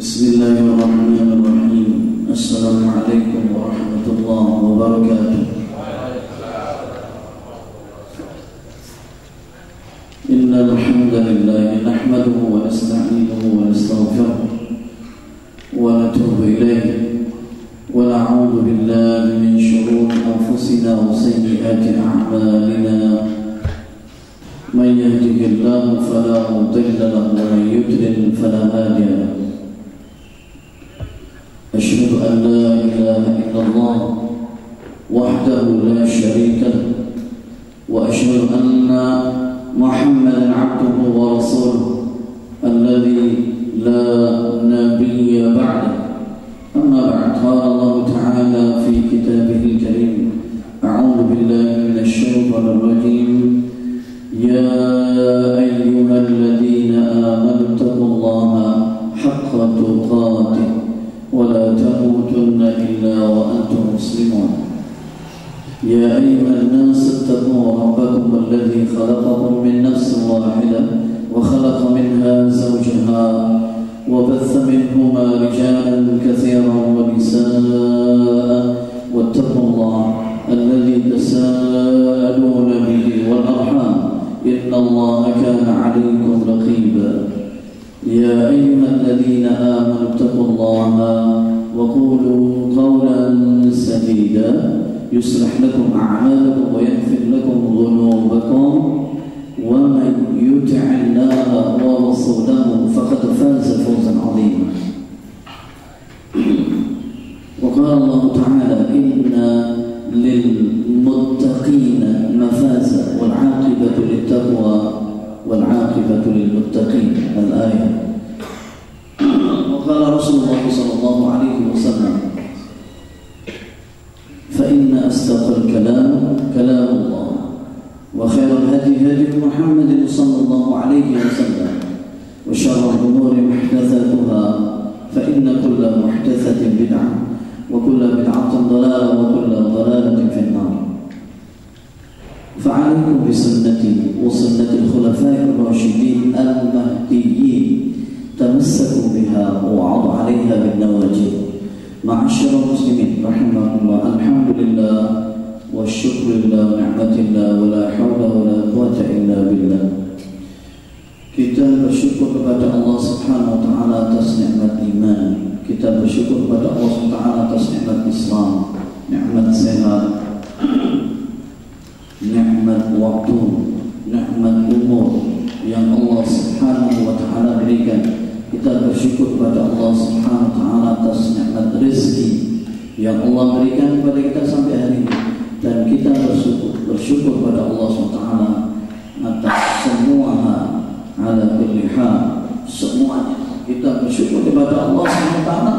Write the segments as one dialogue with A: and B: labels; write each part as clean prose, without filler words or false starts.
A: Bismillahirrahmanirrahim. Assalamualaikum warahmatullahi wabarakatuh. Innal hamdalillah nahmaduhu wa nasta'inuhu wa nastaghfiruh wa natubu ilayhi wa na'udzu billahi min shururi anfusina wa sayyiati a'malina. Man yahdihillahu fala mudilla lahu wa man yudlil fala hadiya lahu. أشهد أن لا إله إلا الله وحده لا شريك له وأشهد أن محمدا عبده ورسوله الذي لا نبي بعده. أما بعد، قال الله تعالى في كتابه الكريم: أعوذ بالله من الشيطان الرجيم. يا أيها الذين آمنوا اتقوا الله حق تقاته ولا تموتن إلا وأنتم مسلمون. يا أيها الناس اتقوا ربكم الذي خلقكم من نفس واحدة وخلق منها زوجها وبث منهما رجالا كثيرا ونساء واتقوا الله الذي تساءلون به والأرحام إن الله كان عليكم رقيبا. يا أيها الذين آمنوا اتقوا الله وقولوا قولا سديدا يصلح لكم أعمالكم ويغفر لكم ذنوبكم ومن يطع الله ورسوله فقد فاز فوزا عظيما. وقال الله تعالى: إن للمتقين مفازا والعاقبة للتقوى والعاقبة للمتقين. الآية. وقال رسول الله صلى الله عليه وسلم: فإن أصدق الكلام كلام الله وخير الهدي هدي محمد صلى الله عليه وسلم وشر الأمور محدثاتها فإن كل محدثة بدعة وكل بدعة ضلالة وكل ضلالة في النار. فعليكم بسنتي وسنة الخلفاء الراشدين المهديين تمسكوا بها وعضوا عليها بالنواجذ. معاشر المسلمين رحمكم الله، الحمد لله والشكر لله ونعمة الله ولا حول ولا قوة إلا بالله. Kita bersyukur kepada Allah Subhanahu wa taala atas nikmat iman. Kita bersyukur kepada Allah Subhanahu wa taala atas nikmat Islam, nikmat sehat, nikmat waktu, nikmat umur yang Allah Subhanahu wa taala berikan. Kita bersyukur kepada Allah Subhanahu wa taala atas nikmat rezeki yang Allah berikan kepada kita sampai hari ini, dan kita bersyukur kepada Allah Subhanahu wa taala atas semua hal, ala kulli hal, semuanya. Kita bersyukur kepada Allah Subhanahu wa taala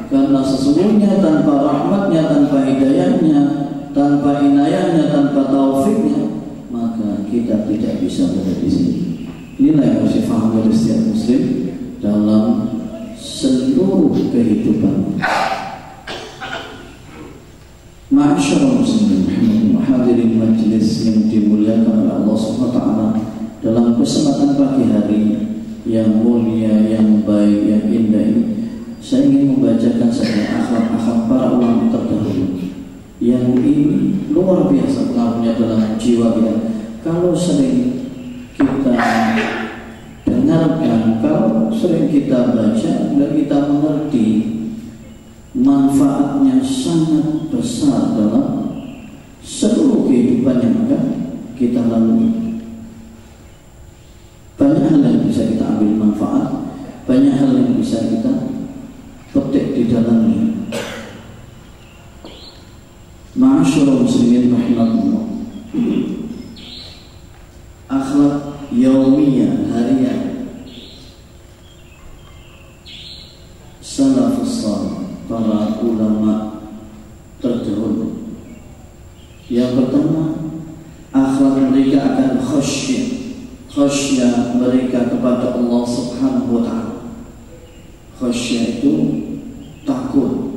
A: karena sesungguhnya tanpa rahmatnya, tanpa hidayahnya, tanpa inayahnya, tanpa taufiknya, maka kita tidak bisa berada di sini. Inilah yang harus difahami oleh setiap muslim dalam seluruh kehidupan. Ma'asyiral muslimin hadirin majlis yang dimuliakan oleh Allah Subhanahu wa taala, dalam kesempatan pagi hari yang mulia, yang baik, yang indah ini, saya ingin membacakan satu akhlak-akhlak para ulama terdahulu yang ini luar biasa pengaruhnya dalam jiwa kita. Kalau sering kita dengarkan, kalau sering kita baca dan kita mengerti, manfaatnya sangat besar dalam seluruh kehidupan yang akan kita lalui. Banyak hal yang bisa kita ambil manfaat, banyak hal yang bisa kita petik di dalamnya. Ma'asyiral muslimin rahimakumullah, akhlak yaumiyah, harian salafus salih, para ulama terdahulu. Yang pertama, akhlak mereka akan khasyah mereka kepada Allah Subhanahu wa taala. Khasyah itu takut.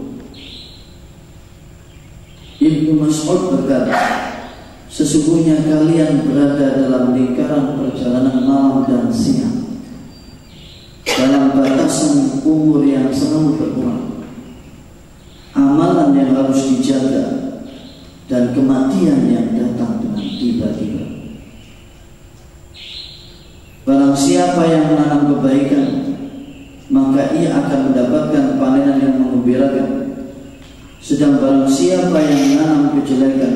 A: Ibnu Mas'ud berkata, sesungguhnya kalian berada dalam lingkaran perjalanan malam dan siang, dalam batas balasan umur yang selalu berkurang, amalan yang harus dijaga, dan kematian yang datang dengan tiba-tiba. Barang siapa yang menanam kebaikan, maka ia akan mendapatkan panenan yang menggembirakan. Sedang barang siapa yang menanam kejelekan,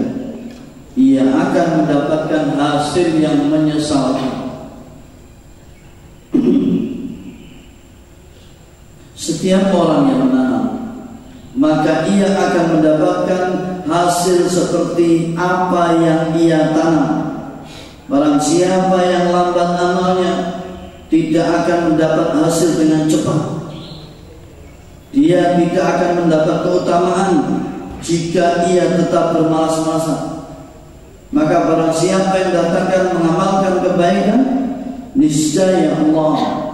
A: ia akan mendapatkan hasil yang menyesalkan. Setiap orang yang menanam, maka ia akan mendapatkan hasil seperti apa yang ia tanam. Barang siapa yang lambat amalnya, tidak akan mendapat hasil dengan cepat. Dia tidak akan mendapat keutamaan jika ia tetap bermalas-malasan. Maka barang siapa yang datangkan mengamalkan kebaikan, niscaya Allah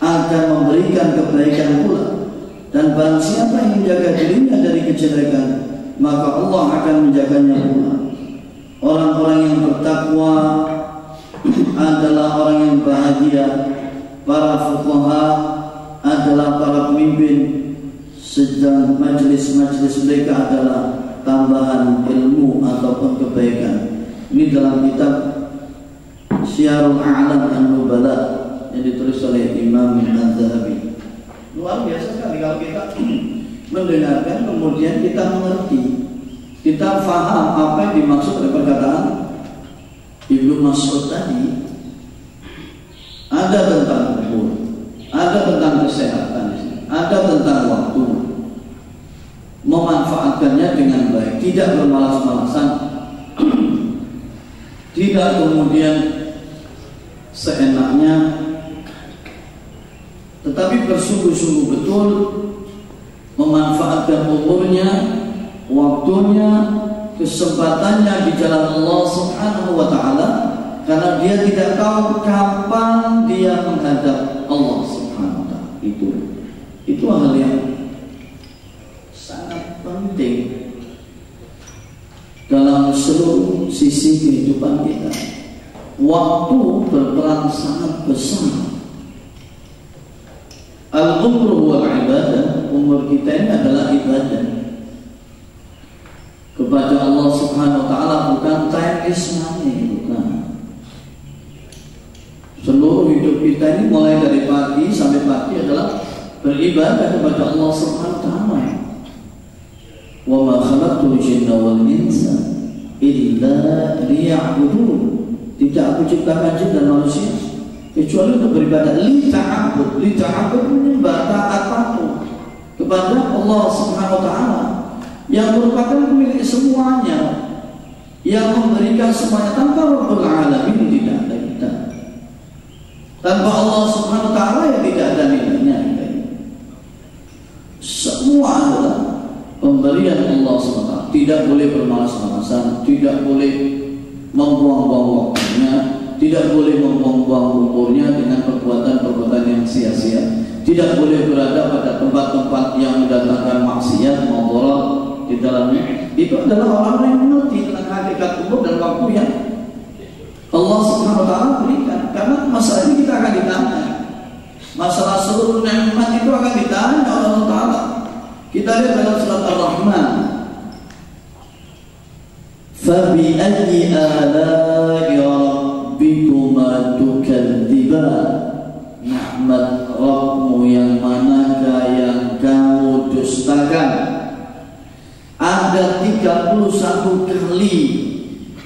A: akan memberikan kebaikan pula. Dan barang siapa yang menjaga dirinya dari kejelekan, maka Allah akan menjaganya pula. Orang-orang yang bertakwa adalah orang yang bahagia. Para fuqaha adalah para pemimpin, sedang majlis-majlis mereka adalah tambahan ilmu ataupun kebaikan. Ini dalam kitab Syiarul A'lam An-Nubala yang ditulis oleh Imam Al-Zahabi. Luar biasa sekali kalau kita mendengarkan kemudian kita mengerti, kita faham apa yang dimaksud oleh perkataan Ibnu Mas'ud tadi. Ada tentang umur, ada tentang kesehatan, ada tentang waktu. Memanfaatkannya dengan baik, tidak bermalas-malasan, tidak kemudian seenaknya, tetapi bersungguh-sungguh betul memanfaatkan umurnya, waktunya, kesempatannya di jalan Allah Subhanahu wa Ta'ala, karena dia tidak tahu kapan dia menghadap Allah Subhanahu wa Ta'ala. Itu hal yang sangat penting dalam seluruh sisi kehidupan kita. Waktu berperan sangat besar. Al-umru wal ibadah, umur kita ini adalah ibadah kepada Allah Subhanahu wa Ta'ala, bukan time is money, bukan. Seluruh hidup kita ini mulai dari pagi sampai pagi adalah beribadah kepada Allah Subhanahu wa Ta'ala. Wa ma khalaqtul jinna wal insa illa liya'budun. Tidak aku ciptakan jin dan manusia kecuali untuk beribadah. Lita'abud menyembah, taat patuh kepada Allah Subhanahu wa Ta'ala yang merupakan pemilik semuanya, yang memberikan semuanya. Tanpa Rabbul Alamin tidak ada kita. Tanpa Allah Subhanahu wa Ta'ala ya tidak ada nilainya. Semua adalah pemberian Allah Subhanahu wa Ta'ala. Tidak boleh bermalas-malasan, tidak boleh membuang-buang waktunya, tidak boleh membuang-buang umurnya dengan perbuatan-perbuatan yang sia-sia. Tidak boleh berada pada tempat-tempat yang mendatangkan maksiat, mudarat di dalamnya. Itu adalah orang-orang yang mengerti tentang hakikat umur dan waktu yang Allah Subhanahu wa Ta'ala berikan. Karena masalah ini kita akan ditanya. Masalah seluruh nikmat itu akan ditanya oleh Allah Ta'ala. Kita lihat dalam surat Ar-Rahman. Fabi ayyi ala'i rabbikuma tukadziban. Nikmat Rabbmu yang manakah yang kamu dustakan? Ada 31 kali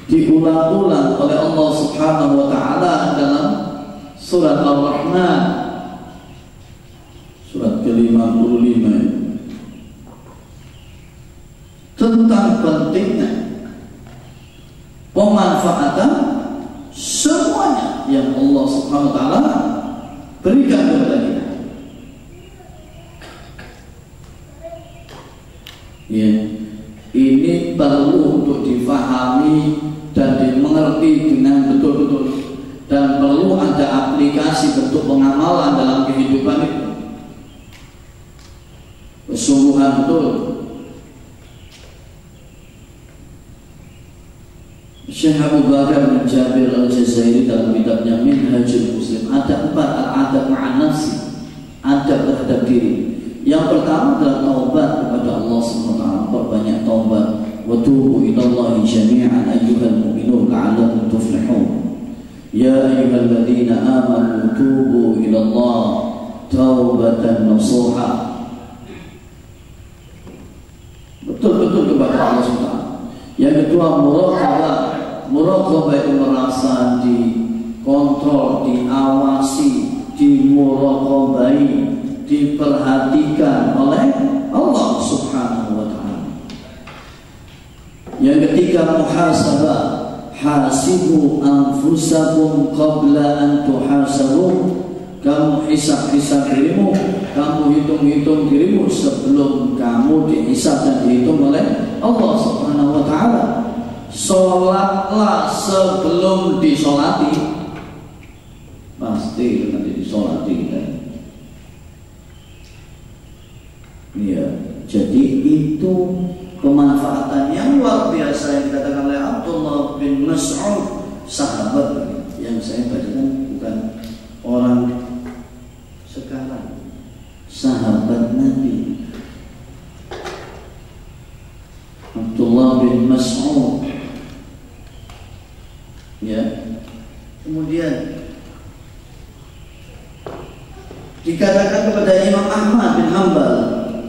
A: diulang-ulang oleh Allah Subhanahu wa Ta'ala dalam surat Ar-Rahman, surat ke-55, tentang pentingnya pemanfaatan semuanya yang Allah Subhanahu wa Ta'ala berikan kepada kita. Ya, ini perlu untuk difahami dan dimengerti dengan betul-betul, dan perlu ada aplikasi bentuk pengamalan dalam kehidupan itu. Kesungguhan betul. Syekh Abu Bakar bin Jabir Al-Jazairi dalam kitabnya Minhajul Muslim ada 4 al-adab ma'an nafsi, adab terhadap diri. Yang pertama adalah taubat kepada Allah SWT. Perbanyak taubat. Wa tubu ilallahi jami'an ayyuhal mu'minun la'allakum tuflihun. Ya ayyuhalladzina amanu tubu ilallah taubatan nasuha. Betul-betul kepada Allah SWT. Yang kedua, muraqabah. Muraqabah itu merasa dikontrol, diawasi, dimuraqabai, diperhatikan oleh Allah Subhanahu wa ta'ala. Yang ketiga, muhasabah. Hasibu anfusakum qabla an tuhasabu. Kamu hisab-hisab dirimu, kamu hitung-hitung dirimu sebelum kamu dihisab dan dihitung oleh Allah Subhanahu wa ta'ala. Sholatlah sebelum disolati. Pasti nanti disolati kan? Iya, jadi itu pemanfaatan yang luar biasa yang dikatakan oleh Abdullah bin Mas'ud, sahabat yang saya bacakan bukan orang sekarang, sahabat Nabi Abdullah bin Mas'ud. Ya, kemudian dikatakan kepada Imam Ahmad bin Hanbal,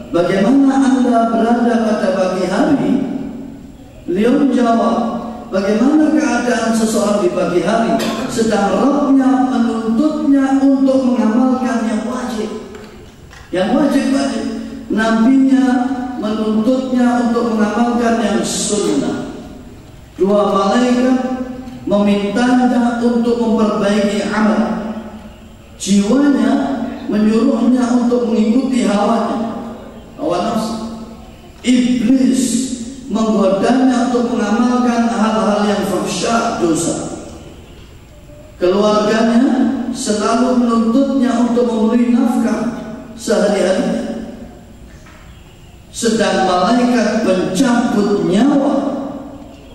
A: bagaimana Anda berada pada pagi hari? Beliau menjawab, bagaimana keadaan seseorang di pagi hari sedang Rabbnya menuntutnya untuk mengamalkan yang wajib. Yang wajib. Nabinya menuntutnya untuk mengamalkan yang sunnah. Dua malaikat memintanya untuk memperbaiki amal. Jiwanya menyuruhnya untuk mengikuti hawanya, hawa nafsu. Iblis menggodanya untuk mengamalkan hal-hal yang fahsya, dosa. Keluarganya selalu menuntutnya untuk memberi nafkah sehari-hari. Sedang malaikat pencabut nyawa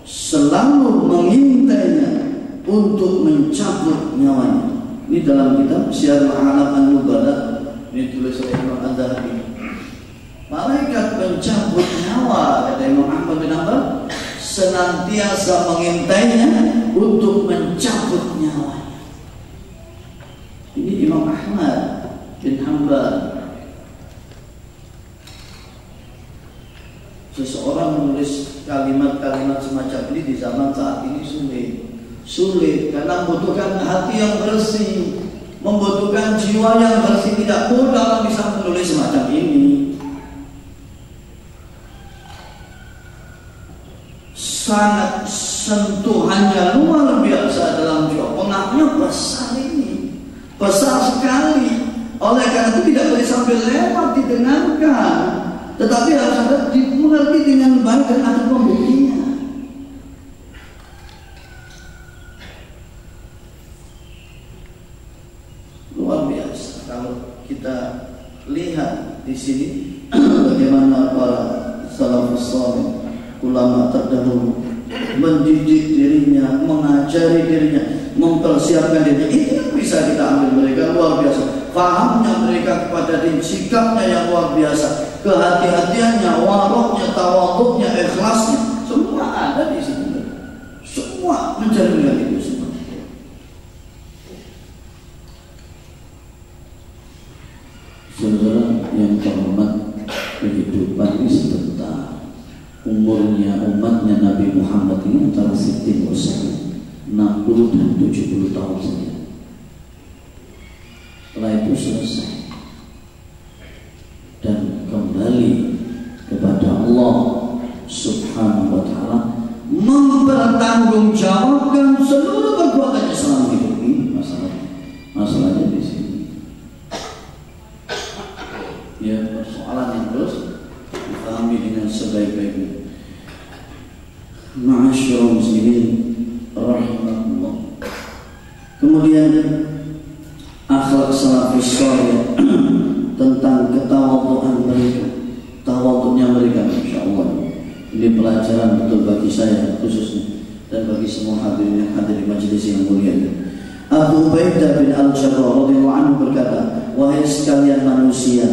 A: selalu mengintainya untuk mencabut nyawanya. Ini dalam kitab Syiar Ma'alam An-Nubala, ini tulis oleh Imam Adz-Dzahabi. Malaikat pencabut nyawa, kata Imam Ahmad bin Hanbal, senantiasa mengintainya untuk mencabut nyawanya. Ini Imam Ahmad bin Hanbal. Seseorang menulis kalimat-kalimat semacam ini di zaman saat ini sulit karena membutuhkan hati yang bersih, membutuhkan jiwa yang bersih. Tidak mudah orang bisa menulis semacam ini. Sangat sentuhannya luar biasa dalam jiwa. Pengaruhnya besar ini, besar sekali. Oleh karena itu tidak boleh sampai lewat didengarkan, tetapi harus ada dimengerti dengan baik dan ada pembuktinya. Luar biasa kalau kita lihat di sini bagaimana para salafus saleh, ulama terdahulu mendidik dirinya, mengajari dirinya, mempersiapkan dirinya. Ini bisa kita ambil mereka luar biasa. Fahamnya mereka kepada diri, sikapnya yang luar biasa, kehati-hatiannya, waroknya, tawaduknya, ikhlasnya, semua ada di sini. Semua mencerminkan itu semua. Saudara yang terhormat, kehidupan ini sebentar. Umurnya umatnya Nabi Muhammad ini antara 60 dan 70 tahun saja. Setelah itu selesai dan kembali kepada Allah Subhanahu wa ta'ala, mempertanggungjawabkan seluruh perbuatannya selama hidup ini. Masalahnya di sini. Ya, persoalan yang terus dipahami dengan sebaik-baiknya. Ma'asyiral muslimin rahimakumullah. Kemudian akhlak salafus saleh tentang ketawadhuan mereka, tawadhunya mereka, insyaallah ini pelajaran betul bagi saya khususnya dan bagi semua hadirin yang hadir di majelis yang mulia ini. Abu Ubaidah bin Al-Jarrah radhiyallahu anhu berkata, wahai sekalian manusia,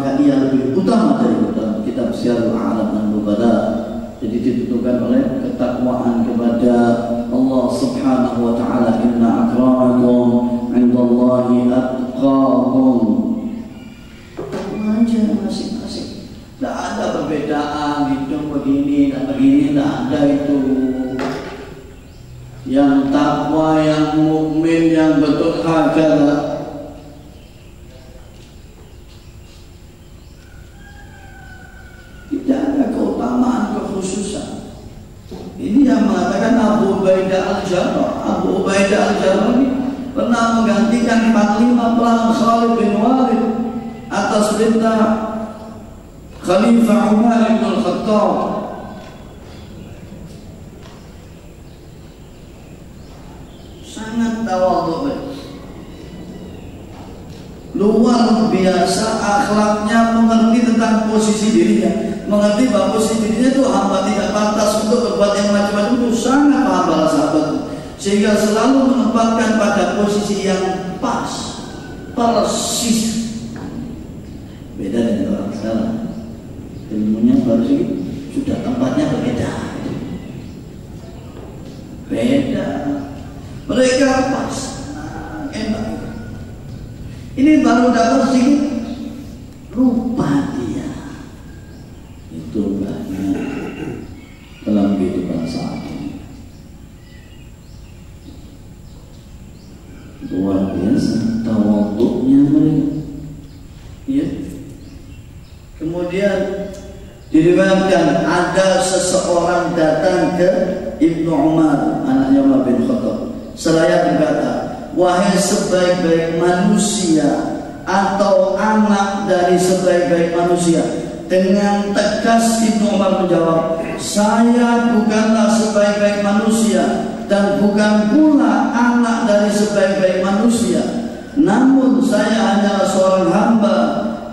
A: maka ia lebih utama dari dalam kitab Syiarul A'lam An-Nubala. Jadi ditentukan oleh ketakwaan kepada Allah Subhanahu wa taala. Inna akramakum 'indallahi atqakum. Aja masing-masing. Tidak ada perbedaan hidup begini dan begini, tidak ada itu. Yang takwa, yang mukmin, yang betul hakalah. Tidak ada keutamaan, kekhususan. Ini yang mengatakan Abu Ubaidah Al-Jarrah. Abu Ubaidah Al-Jarrah ini pernah menggantikan panglima perang Khalid bin Walid atas perintah Khalifah Umar bin Khattab. Sangat tawadhu, luar biasa akhlaknya, mengerti tentang posisi dirinya, mengerti bahwa posisi dirinya itu hamba tidak pantas untuk berbuat yang macam-macam. Itu sangat paham para sahabat, sehingga selalu menempatkan pada posisi yang pas, persis. Beda dengan orang sekarang, ilmunya baru sedikit sudah tempatnya berbeda. Beda. Mereka pas, enak. Ini baru dapat sedikit, lupa dia. Itu banyak dalam kehidupan saat ini. Luar biasa tawadhu'nya mereka. Ya. Kemudian diriwayatkan ada seseorang datang ke Ibnu Umar, anaknya Umar bin Khattab. Seraya berkata, wahai sebaik-baik manusia atau anak dari sebaik-baik manusia. Dengan tegas Ibnu Umar menjawab, saya bukanlah sebaik-baik manusia dan bukan pula anak dari sebaik-baik manusia. Namun saya hanyalah seorang hamba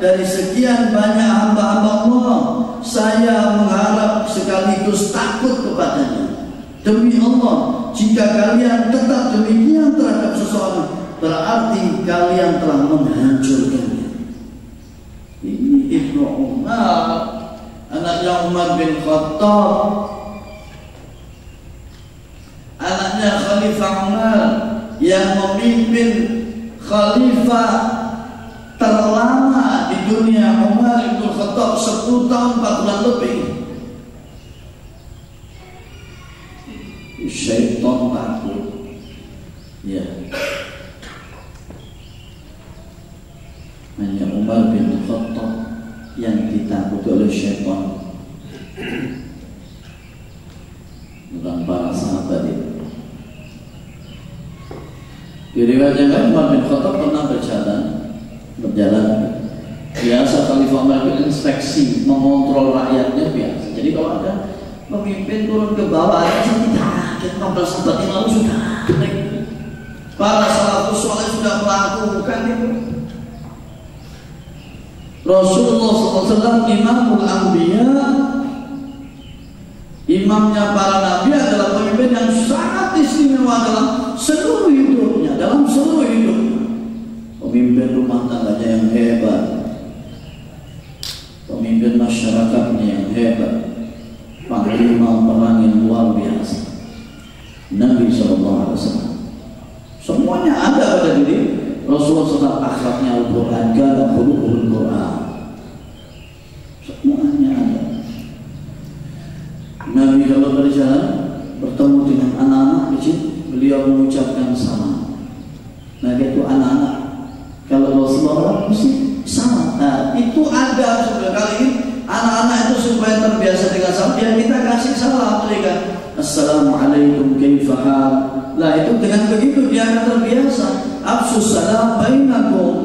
A: dari sekian banyak hamba-hamba Allah. Saya mengharap sekaligus takut kepadanya. Demi Allah, jika kalian tetap demikian terhadap seseorang, berarti kalian telah menghancurkannya. Ini Ibnu Umar, anaknya Umar bin Khattab, anaknya Khalifah Umar yang memimpin khalifah terlama di dunia. Umar bin Khattab 10 tahun 4 bulan lebih. Syaitan takut, ya. Hanya Umar bin Khattab yang ditakuti oleh syaitan, bukan para sahabat itu. Di riwayat yang lain, Umar bin Khattab pernah berjalan. Biasa Khalifah Umar itu inspeksi, mengontrol rakyatnya biasa. Jadi kalau ada pemimpin turun ke bawah, kita 15 abad yang lalu sudah. Para salafus saleh sudah melakukan itu. Rasulullah SAW imamul anbiya, imamnya para nabi, adalah pemimpin yang sangat istimewa dalam seluruh hidupnya, Pemimpin rumah tangganya yang hebat, pemimpin masyarakatnya yang hebat, panglima perang yang luar biasa. Nabi SAW semuanya ada pada diri Rasulullah SAW. Akhlaknya Al-Quran, kana khuluquhul Quran, semuanya ada. Nabi kalau berjalan bertemu dengan anak-anak kecil, beliau mengucapkan salam. Nah itu anak-anak, kalau Rasulullah mesti salam. Nah itu ada sudah kali ini. Anak-anak itu supaya terbiasa dengan salam, ya kita kasih salam mereka. Assalamualaikum kaifa hal. Lah itu dengan begitu dia akan terbiasa. Afsus salam bainakum.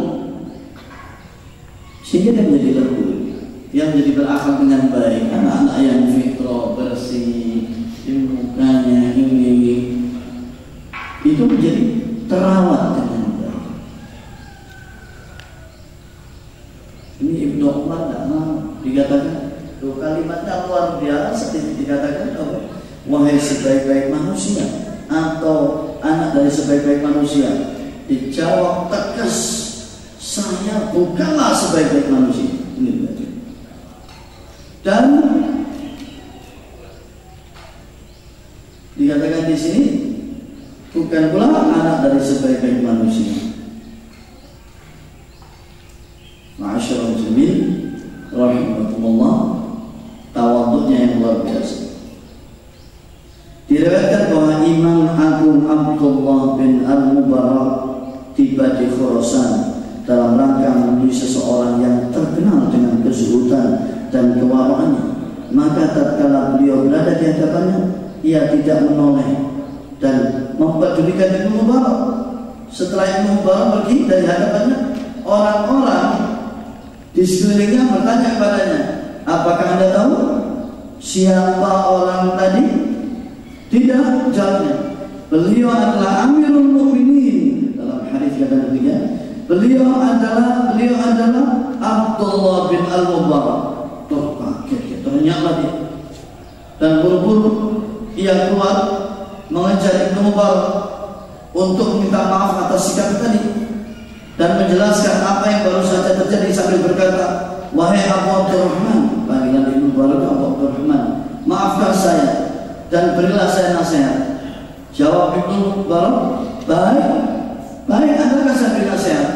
A: Sehingga dia menjadi lembut, yang menjadi berakhlak dengan baik. Anak-anak yang fitrah, bersih, mukanya ini itu menjadi terawat dengan baik. Ini Ibnu Umar tidak mau dikatakan, kalimatnya luar biasa, dikatakan wahai sebaik-baik manusia atau anak dari sebaik-baik manusia. Dijawab tegas, saya bukanlah sebaik-baik manusia. Ini pada sebaik-baik manusia. Ma'asyiral muslimin rahimakumullah, tawadhunya yang luar biasa. Diriwayatkan bahwa Imam Agung Abdullah bin Al-Mubarak tiba di Khurasan dalam rangka menemui seseorang yang terkenal dengan kezuhudan dan kewaraannya. Maka tatkala beliau berada di hadapannya, ia tidak menoleh dan mempedulikan Ibnu Mubarak. Setelah Ibnu Mubarak pergi dari hadapannya, orang-orang di sekelilingnya bertanya kepadanya, apakah Anda tahu siapa orang tadi? Tidak, jawabnya, beliau adalah Amirul Mukminin. Dalam hadis kata ketiga, beliau adalah Abdullah bin Al-Mubarak. Terkaget, ternyata dia. Dan buru-buru ia keluar mengejar Ibnu Mubarak untuk minta maaf atas sikap tadi dan menjelaskan apa yang baru saja terjadi sambil berkata, wahai Abu Abdurrahman, panggilan Ibnu Mubarak Abu Abdurrahman, maafkan saya dan berilah saya nasihat. Jawab Ibnu Mubarak, baik, adakah saya beri nasihat?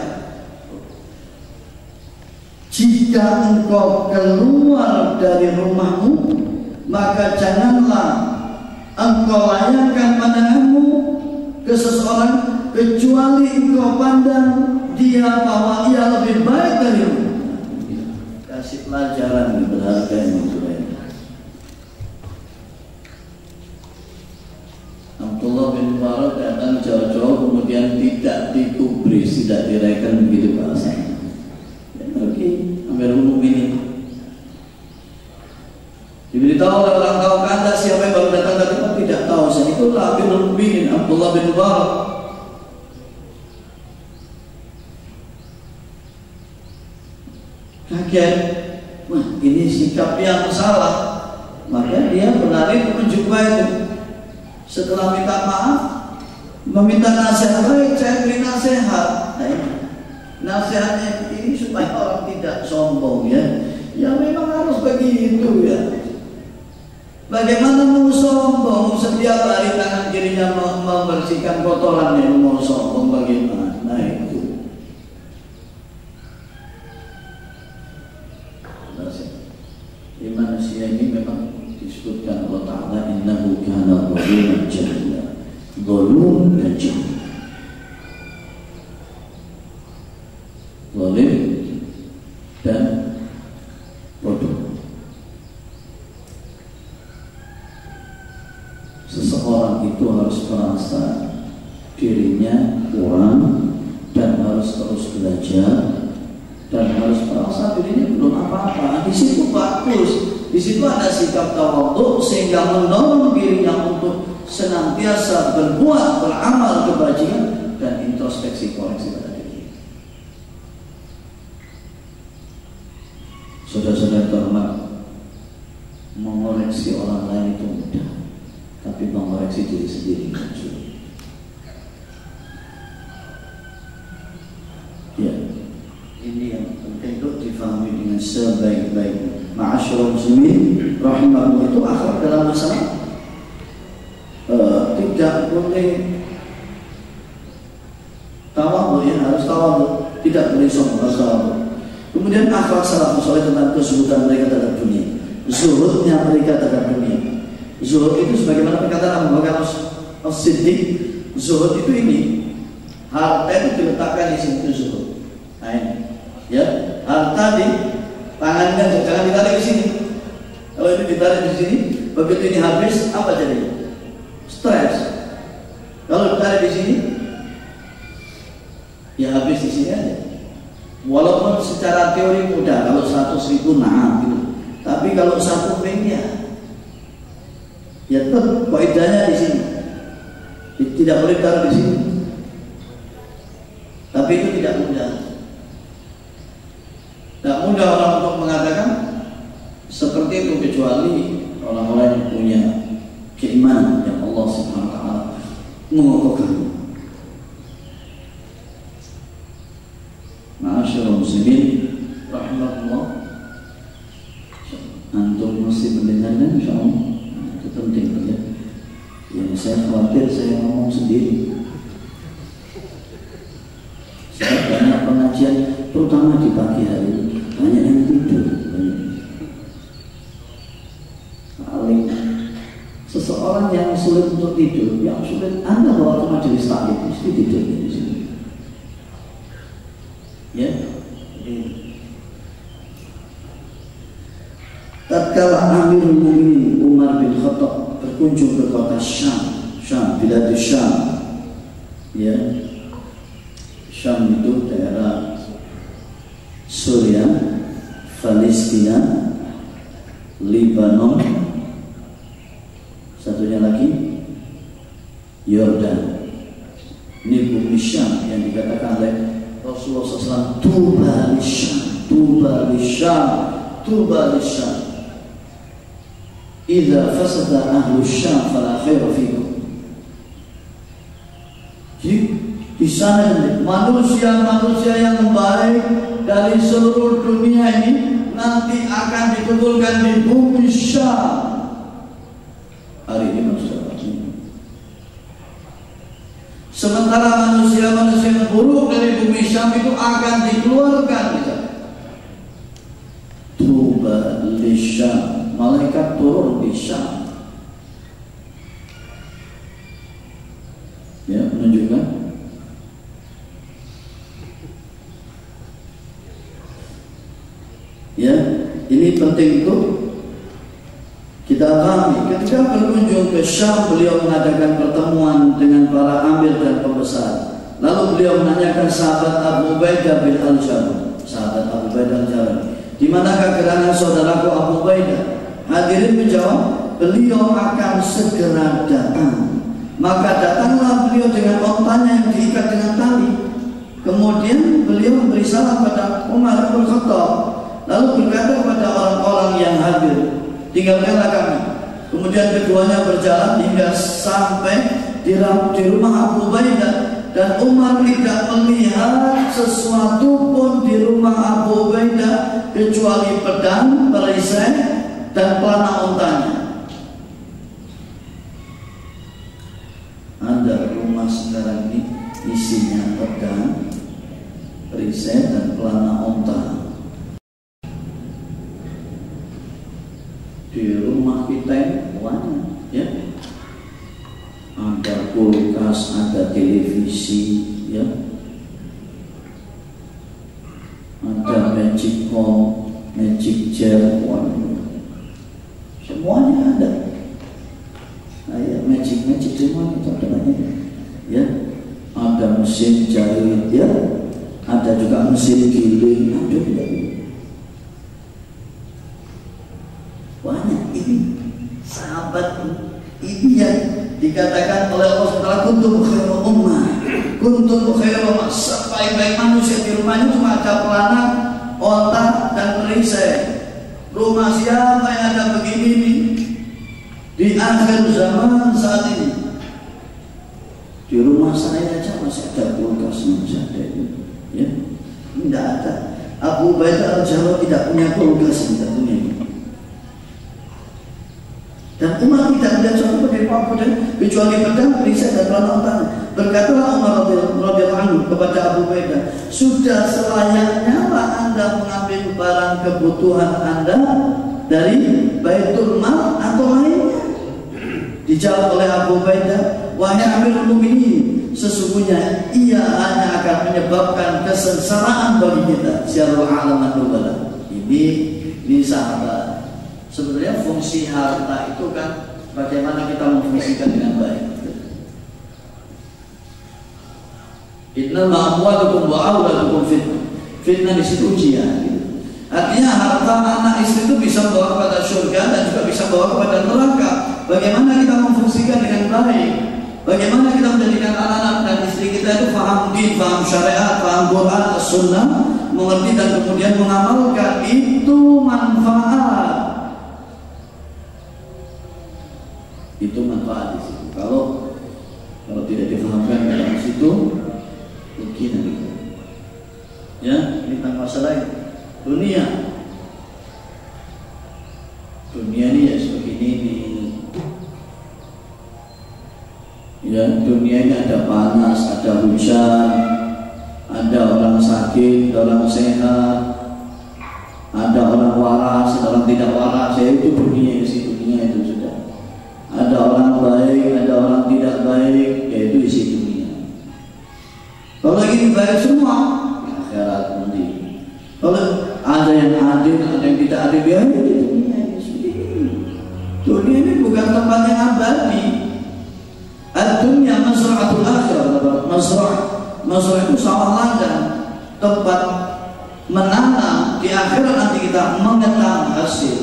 A: Jika engkau keluar dari rumahmu, maka janganlah engkau layangkan pandanganmu ke seseorang kecuali engkau pandang dia bahwa ia lebih baik darimu. Kasih pelajaran yang berharga yang mulia. Abdullah bin Mubarak datang jauh-jauh, kemudian tidak dikubris, tidak direken begitu bahasanya. Oke, Amirul Mukminin diberitahu oleh orang tahu Anda siapa yang baru datang dari tempat, tidak tahu. Saya itulah Amirul Mukminin Abdullah bin Mubarak. Kaget, wah ini sikap yang salah. Maka dia berlari untuk menjumpai itu. Setelah minta maaf, meminta nasihat, baik saya beri nasihat. Nasihatnya ini supaya orang tidak sombong ya. Ya memang harus begitu ya. Bagaimana mau sombong setiap hari tangan kirinya membersihkan kotorannya, mau sombong bagaimana? Nah itu. Di manusia ini memang disebutkan Allah Ta'ala, innahu kana zaluman jahula. Zalum dan jahil. Zalim dan bodoh. Seseorang itu harus merasa dirinya kurang dan harus terus belajar dan harus merasa dirinya belum apa-apa. Di situ bagus, di situ ada sikap tawadhu sehingga mendorong dirinya untuk senantiasa berbuat, beramal kebajikan dan introspeksi koreksi pada diri. Saudara-saudara terhormat, mengoreksi orang lain itu mudah, tapi mengoreksi diri sendiri kan sulit. Ya, ini yang penting untuk difahami dengan sebaik-baiknya. Ma'asyiral muslimin rahimakumullah, itu akhlak dalam masalah tidak boleh tawadhu, ya harus tawadhu, tidak boleh sombong, harus tawadhu. Kemudian akhlak salafus saleh tentang kezuhudan mereka terhadap dunia, zuhudnya mereka terhadap dunia. Zuhud itu sebagaimana perkataan Abu Bakar As-Siddiq, zuhud itu ini, harta itu diletakkan di sini, itu zuhud. Nah ini, ya, harta di tangannya, jangan ditarik di sini. Kalau itu ditarik di sini, begitu ini habis, apa jadinya? Stres. Kalau ditarik di sini, ya habis di sini aja. Walaupun secara teori mudah, kalau 100.000 nah gitu. Tapi kalau 1 miliar, ya tetap kaidahnya di sini. Tidak boleh taruh di sini. Tapi itu tidak mudah. Tidak mudah orang untuk mengatakan seperti itu, kecuali orang-orang yang punya keimanan yang Allah Subhanahu wa taala mengukuhkan. Ma'asyiral muslimin rahimakumullah, antum mesti mendengarnya insyaallah. Itu penting ya. Yang saya khawatir saya ngomong sendiri. tidur, yang sulit Anda bawa ke majelis taklim mesti tidur di sini. Ya. Tatkala Amirul Mukminin Umar bin Khattab berkunjung ke kota Syam, Biladus Syam, ya, Syam itu daerah Suriah, Palestina, Lebanon, satunya lagi Yordan. Ini bumi Syam yang dikatakan oleh Rasulullah SAW, Tuba lisyam, Tuba lisyam, Tuba lisyam. Idza fasada ahlu Syam fala khaira fikum. Di sana manusia yang baik dari seluruh dunia ini nanti akan dikumpulkan di bumi Syam. Hari ini manusia ini. Sementara manusia yang buruk dari bumi Syam itu akan dikeluarkan. Tuba lisyam, malaikat turun di Syam. Ya, menunjukkan ya, ini penting untuk kita pahami. Ketika berkunjung ke Syam, beliau mengadakan pertemuan dengan para amir dan pembesar. Lalu beliau menanyakan sahabat Abu Ubaidah bin Al-Jarrah, di manakah gerangan saudaraku Abu Ubaidah? Hadirin menjawab, beliau akan segera datang. Maka datanglah beliau dengan ontanya yang diikat dengan tali. Kemudian beliau memberi salam pada Umar bin Khattab, lalu berkata kepada orang-orang yang hadir, tinggalkanlah kami. Kemudian keduanya berjalan hingga sampai di rumah Abu Ubaidah, dan Umar tidak melihat sesuatu pun di rumah Abu Ubaidah kecuali pedang, perisai, dan pelana ontanya. Anda rumah sekarang ini isinya pedang, perisai, dan pelana onta. Di rumah kita banyak, ya. Ada kulkas, ada televisi, ya. Ada magic comb, magic jar, semuanya ada. Ya, magic semuanya itu ada banyak, ya. Ada mesin jahit, ya. Ada juga mesin giling, ada juga. Banyak ini sahabat ini yang dikatakan oleh Allah SWT, kuntum khairu ummah, kuntum khairu ummah, sebaik-baik manusia. Di rumahnya cuma ada pelana, onta, dan perisai. Rumah siapa yang ada begini nih di akhir zaman saat ini? Di rumah saya aja masih ada kulkas, masih ada itu, ya. Tidak ada. Abu Ubaidah Al-Jarrah tidak punya kulkas, tidak punya. Dan Umar tidak melihat suatu dari apapun kecuali pedang, perisai, dan pelana ontanya. Berkatalah Umar radhiyallahu anhu kepada Abu Ubaidah, sudah selayaknya lah Anda mengambil barang kebutuhan Anda dari Baitul Mal atau lainnya. Dijawab oleh Abu Ubaidah, wahai Amirul Mukminin, sesungguhnya ia hanya akan menyebabkan kesengsaraan bagi kita. Syarul alaman nubala. Ini sahabat. Sebenarnya fungsi harta itu kan bagaimana kita memfungsikan dengan baik. Innama amwalukum wa auladukum fitnah. Fitnah di situ ujian. Artinya harta anak istri itu bisa membawa kepada surga dan juga bisa membawa kepada neraka. Bagaimana kita memfungsikan dengan baik? Bagaimana kita menjadikan anak-anak dan istri kita itu paham din, paham syariat, paham Quran, Sunnah, mengerti dan kemudian mengamalkan, itu manfaat. Itu manfaat di situ. Kalau tidak difahamkan dalam situ, rugi nanti. Ya, ini tentang masalah dunia. Dunia ini ya seperti ini. Ya, dunia ini ada panas, ada hujan, ada orang sakit, ada orang sehat, ada orang waras, ada orang tidak waras. Ya, itu dunia itu sudah. Ada orang baik, ada orang tidak baik, yaitu isi dunia. Kalau ingin baik semua, akhirat nanti. Kalau ada yang adil, ada yang tidak adil, ya di dunia ini. Dunia ini bukan tempat yang abadi. Ad-dunya mazra'atul akhirah. Mazra'ah itu sawah ladang, tempat menanam. Di akhirat nanti kita mengetam hasil.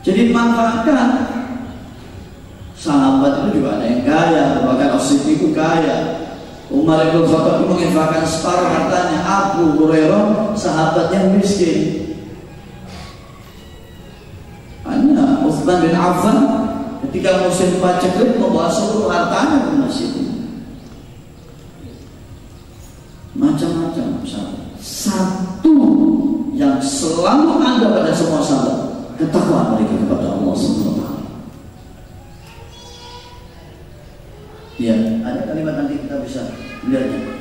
A: Jadi manfaatkan. Sahabat itu juga ada yang kaya, bahkan As-Siddiq itu kaya. Umar bin Khattab itu menginfakkan separuh hartanya. Abu Hurairah sahabat yang miskin. Hanya Utsman bin Affan ketika musim paceklik membawa seluruh hartanya ke masjid. Macam-macam sahabat. Satu yang selalu ada pada semua sahabat, ketakwaan mereka kepada Allah Subhanahu wa taala. Ya, ada kalimat nanti kita bisa lihatnya.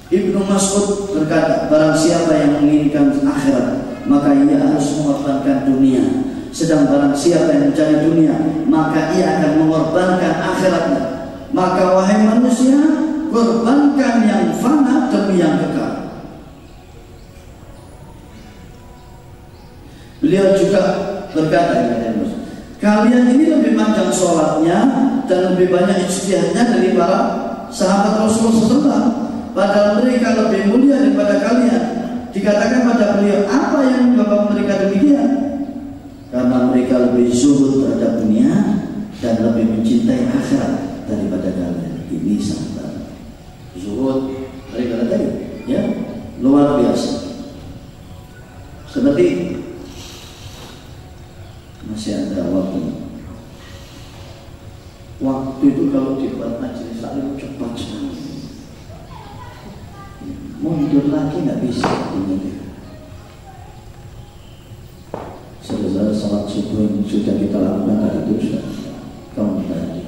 A: Ibnu Mas'ud berkata, barang siapa yang menginginkan akhirat, maka ia harus mengorbankan dunia. Sedang barang siapa yang mencari dunia, maka ia akan mengorbankan akhiratnya. Maka wahai manusia, korbankan yang fana demi yang kekal. Beliau juga berkata, kalian ini lebih panjang sholatnya dan lebih banyak ijtihadnya dari para sahabat Rasulullah SAW. Padahal mereka lebih mulia daripada kalian. Dikatakan pada beliau, apa yang menyebabkan mereka demikian? Karena mereka lebih zuhud terhadap dunia dan lebih mencintai akhirat daripada kalian. Ini sahabat zuhud mereka tadi, ya, luar biasa. Seperti masih ada waktu itu kalau dibuat majelis taklim cepat sekali, mundur lagi nggak bisa. Selesai salat subuh yang sudah kita lakukan tadi itu sudah kembali.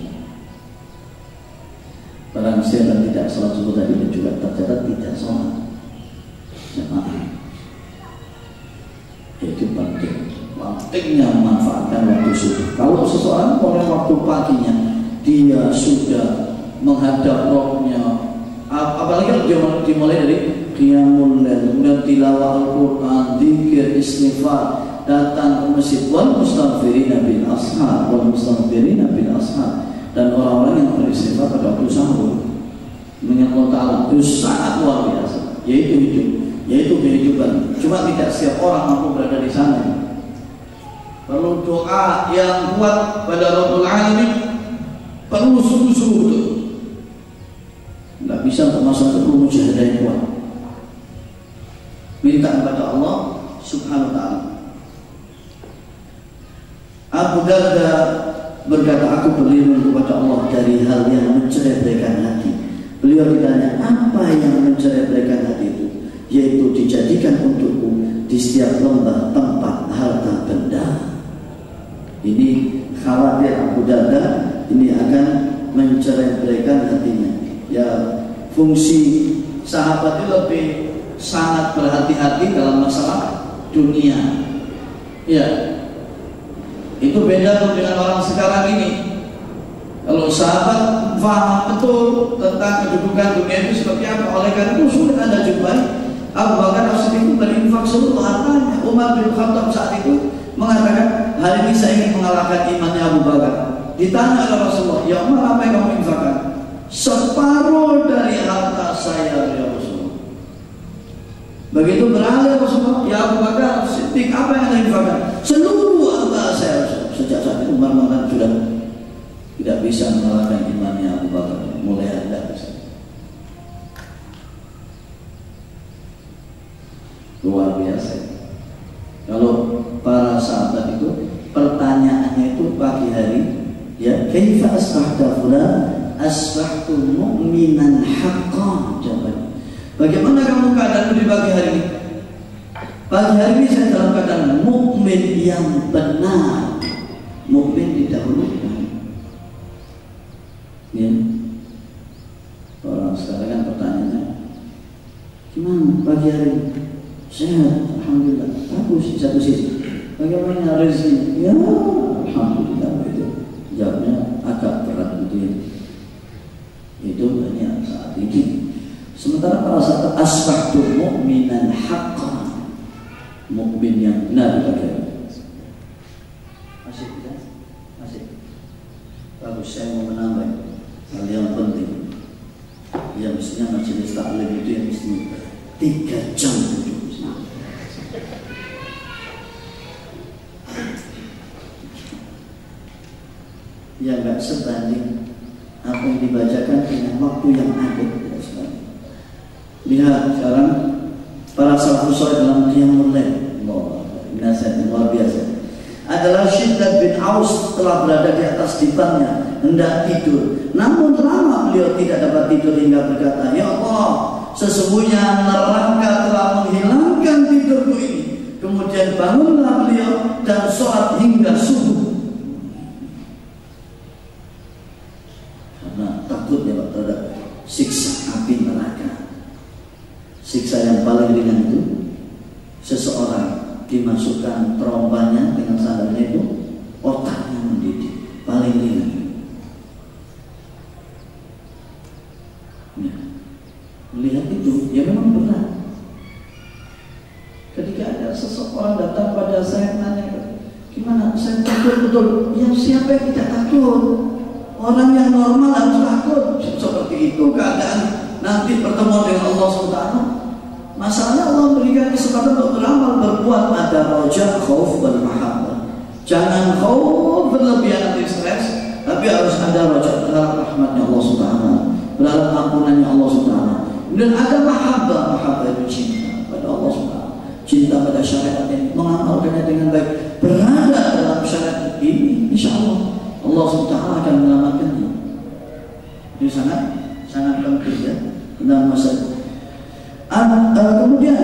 A: Barang siapa tidak salat subuh tadi dan juga tercatat tidak salat jamaah, itu pentingnya memanfaatkan waktu subuh. Kalau seseorang mulai waktu paginya dia sudah menghadap Rabbnya, apalagi kalau dia dimulai dari qiyamul lail, kemudian tilawah Al-Quran, zikir, istighfar, datang ke masjid, wal mustaghfirina bil ashar, dan orang-orang yang beristighfar pada waktu sahur, mengingat Allah Ta'ala, itu sangat luar biasa, yaitu hidup, yaitu kehidupan. Cuma tidak setiap orang mampu berada di sana. Perlu doa yang kuat pada Rabbul Alamin, perlu sungguh-sungguh betul. Tidak bisa untuk masalah itu, perlu mujahadah yang kuat. Minta kepada Allah Subhanahu wa Ta'ala. Abu Darda berkata, aku berlindung kepada Allah dari hal yang mencerai-beraikan hati. Beliau ditanya, apa yang mencerai-beraikan hati itu? Yaitu dijadikan untukku di setiap lembah tempat harta benda. Ini khawatir Abu Darda ini akan mencerai-beraikan hatinya. Ya, fungsi sahabat itu lebih sangat berhati-hati dalam masalah dunia. Ya, itu beda dengan orang sekarang ini. Kalau sahabat faham betul tentang kedudukan dunia itu seperti apa, oleh karena itu sulit Anda jumpai Abu Bakar As-Siddiq berinfak seluruh hartanya. Umar bin Khattab saat itu mengatakan, hari ini saya ingin mengalahkan imannya Abu Bakar. Ditanya oleh Rasulullah, ya Umar, apa yang kamu infakkan? Separuh dari harta saya, ya Rasulullah. Begitu beralih Rasulullah, ya Abu Bakar Siddiq, apa yang anda infakkan? Seluruh harta saya, Rasulullah. Sejak saat itu Umar mengatakan sudah tidak bisa mengalahkan imannya Abu Bakar. Mulai ada luar biasa. Kalau para sahabat itu pertanyaannya itu pagi hari, ya, kaifa asbahta fulan? Asbahtu mu'minan haqqan. Jawabannya, bagaimana kamu keadaanmu di pagi hari ini? Pagi hari ini saya dalam keadaan mukmin yang benar. Mukmin didahulukan. Ya. Orang sekarang kan pertanyaannya, gimana pagi hari ini? Sehat, alhamdulillah. Bagus di satu sisi. Bagaimana rezeki? Ya, alhamdulillah. Itu jawabnya agak berat gitu ya. Itu hanya saat ini. Sementara pada saat asbahtu mu'minan haqqan, mukmin yang benar bagaimana? Masih tidak? Masih. Bagus, saya mau menambah hal yang penting. Ya mestinya majelis taklim itu yang mesti 3 jam duduk. Ya nggak sebanding apa yang dibacakan dengan waktu yang ada. Lihat sekarang para salafus saleh dalam qiyamul lail, nasihat luar biasa. Adalah Syiddad bin Aus telah berada di atas dipannya hendak tidur, namun lama beliau tidak dapat tidur hingga berkata, ya Allah, sesungguhnya neraka telah menghilangkan tidurku ini. Kemudian bangunlah beliau dan sholat hingga subuh. Karena takutnya terhadap siksa api neraka. Siksa yang paling ringan itu seseorang dimasukkan terompanya dengan sandalnya itu, otaknya mendidih, paling ringan. Nah, melihat itu, ya memang berat. Ketika ada seseorang datang pada saya nanya, gimana? Saya takut betul. Ya siapa yang tidak takut? Orang yang normal harus takut. Seperti itu keadaan nanti pertemuan dengan Allah SWT. Masalahnya Allah berikan kesempatan untuk beramal, berbuat, ada roja, khauf, dan mahabbah. Jangan khauf berlebihan nanti stres, tapi harus ada roja, berharap rahmatnya Allah SWT, berharap ampunannya Allah SWT. Dan ada mahabbah, mahabbah itu cinta pada Allah SWT, cinta pada syariatnya, mengamalkannya dengan baik, berada dalam syariat ini, insya Allah Allah SWT akan menyelamatkannya. Ini sangat penting ya dalam masa. Kemudian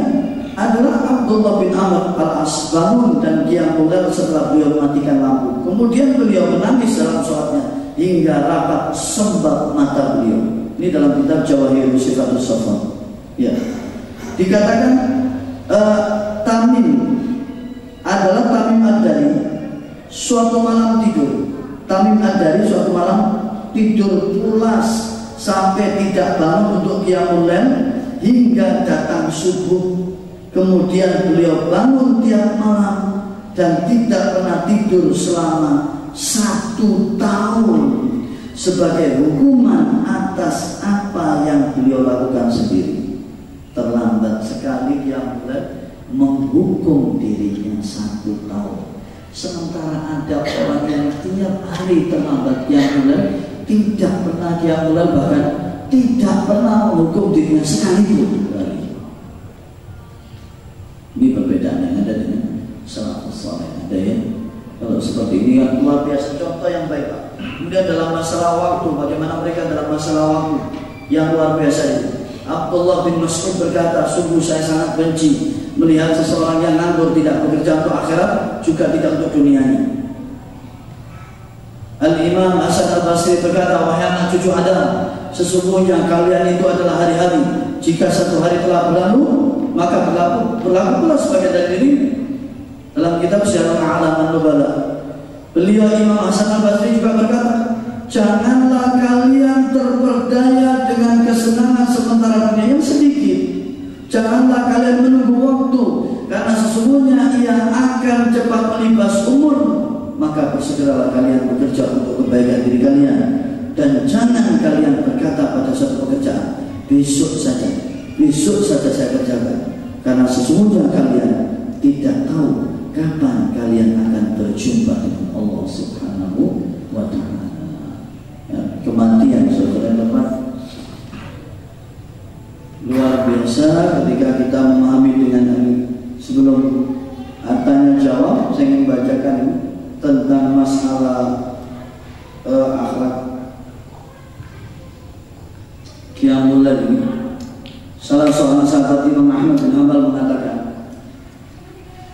A: adalah Abdullah bin Amr al-As bangun dan dia mulai setelah beliau mematikan lampu. Kemudian beliau menangis dalam sholatnya hingga rapat sembab mata beliau. Ini dalam kitab Jawahirus Sifatus Safar. Ya, dikatakan Tamim adalah Tamim Ad-Dari suatu malam tidur. Tamim Ad-Dari suatu malam tidur pulas sampai tidak bangun untuk qiyamul lail hingga datang subuh. Kemudian beliau bangun tiap malam dan tidak pernah tidur selama 1 tahun sebagai hukuman atas apa yang beliau lakukan sendiri. Terlambat sekali dia mulai menghukum dirinya 1 tahun. Sementara ada orang yang tiap hari terlambat dia mulai tidak pernah dia mulai, bahkan tidak pernah menghukum dirinya sekalipun. Ini perbedaan yang ada dengan salafus saleh. Ada ya. Kalau seperti ini kan luar biasa, contoh yang baik Pak. Kemudian dalam masalah waktu, bagaimana mereka dalam masalah waktu yang luar biasa itu. Abdullah bin Mas'ud berkata, sungguh saya sangat benci melihat seseorang yang nganggur, tidak bekerja untuk akhirat, juga tidak untuk dunianya. Al-Imam Hasan Al-Basri berkata, wahai anak cucu Adam, sesungguhnya kalian itu adalah hari-hari. Jika 1 hari telah berlalu, maka berlaku pula sebagai dari diri. Dalam kitab Syiarul A'lam An-Nubala, beliau Imam Hasan Al-Basri juga berkata, janganlah kalian terperdaya dengan kesenangan sementara dunia yang sedikit. Janganlah kalian menunggu waktu, karena sesungguhnya ia akan cepat melibas umur. Maka bersegeralah kalian bekerja untuk kebaikan diri kalian, dan jangan kalian berkata pada suatu pekerjaan, besok saja saya kerjakan, karena sesungguhnya kalian tidak tahu kapan kalian akan berjumpa dengan Allah Subhanahu wa Ta'ala. Ya, kematian saudara teman luar biasa. Ketika kita memahami dengan sebelum tanya jawab, saya ingin bacakan tentang masalah akhlak qiyamul lail ini. Salah seorang sahabat Imam Ahmad bin Hanbal mengatakan,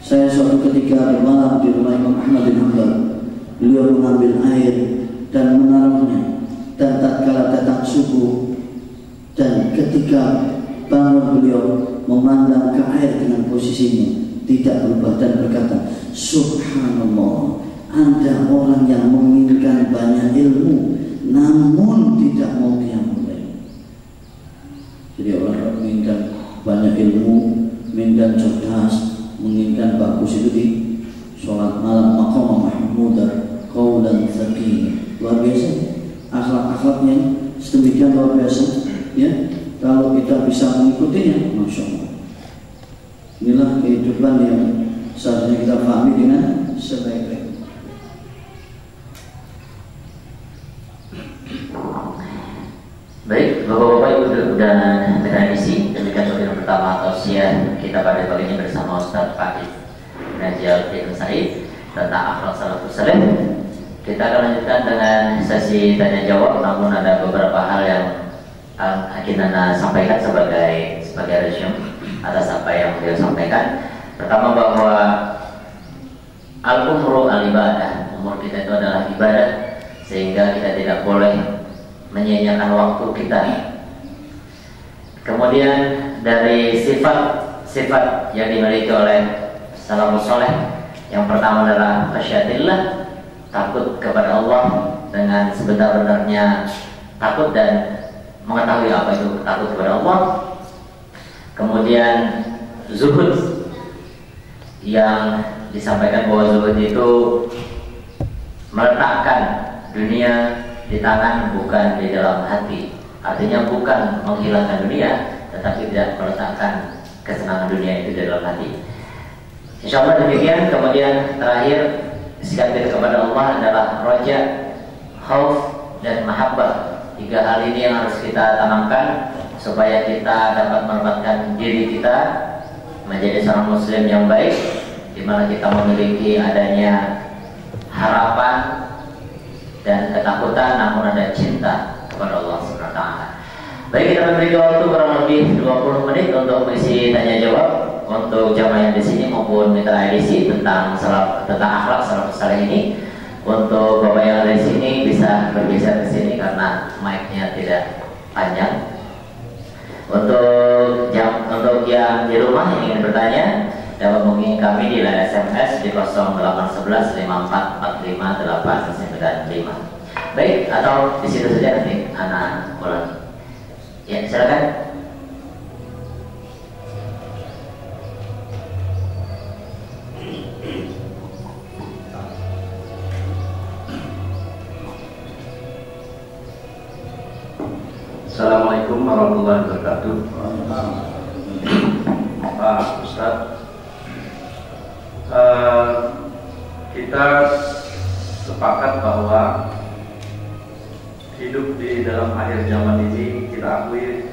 A: saya suatu ketika bermalam di rumah Imam Ahmad bin Hanbal. Beliau mengambil air dan menaruhnya, dan tatkala datang subuh dan ketika bangun beliau memandang ke air dengan posisinya tidak berubah dan berkata, subhanallah, Anda orang yang menginginkan banyak ilmu namun tidak mau qiyamul lail. menginginkan cerdas, menginginkan bagus itu di sholat malam. Maqam mahmudan qaulan tsaqila. Luar biasa akhlak-akhlak yang sedemikian luar biasa ya. Kalau kita bisa mengikutinya, masya Allah. Inilah kehidupan yang seharusnya kita pahami dengan sebaik-baiknya.
B: Baik, Bapak-bapak, Ibu dan tradisi, demikian yang pertama tausiah kita pada kali ini bersama Ustaz Fahid Najal bin Said tentang akhlak salafus saleh. Kita akan lanjutkan dengan sesi tanya jawab, namun ada beberapa hal yang kita sampaikan sebagai resume atas apa yang beliau sampaikan. Pertama, bahwa al-umru al-ibadah, umur kita itu adalah ibadah, sehingga kita tidak boleh menyia-nyiakan waktu kita. Kemudian dari sifat yang dimiliki oleh salafus saleh, yang pertama adalah khasyatillah, takut kepada Allah dengan sebenar-benarnya takut dan mengetahui apa itu takut kepada Allah. Kemudian zuhud, yang disampaikan bahwa zuhud itu meletakkan dunia di tangan, bukan di dalam hati. Artinya bukan menghilangkan dunia, tetapi tidak meletakkan kesenangan dunia itu di dalam hati. Insya Allah demikian. Kemudian terakhir, sikap kita kepada Allah adalah roja, khauf, dan mahabbah. 3 hal ini yang harus kita tanamkan supaya kita dapat menempatkan diri kita menjadi seorang muslim yang baik, di mana kita memiliki adanya harapan dan ketakutan, namun ada cinta kepada Allah Subhanahu wa taala. Baik, kita memberi waktu kurang lebih 20 menit untuk mengisi tanya jawab untuk jamaah yang di sini maupun mitra edisi tentang akhlak salafus saleh ini. Untuk bapak yang ada di sini bisa bergeser ke sini karena mic-nya tidak panjang. Untuk yang di rumah yang ingin bertanya dapat menghubungi kami di line SMS di 0811 5445 895. Baik, atau di situ saja nanti anak ulang. Ya, silakan.
C: Assalamualaikum warahmatullahi wabarakatuh. Pak Ustadz, kita sepakat bahwa hidup di dalam akhir zaman ini kita akui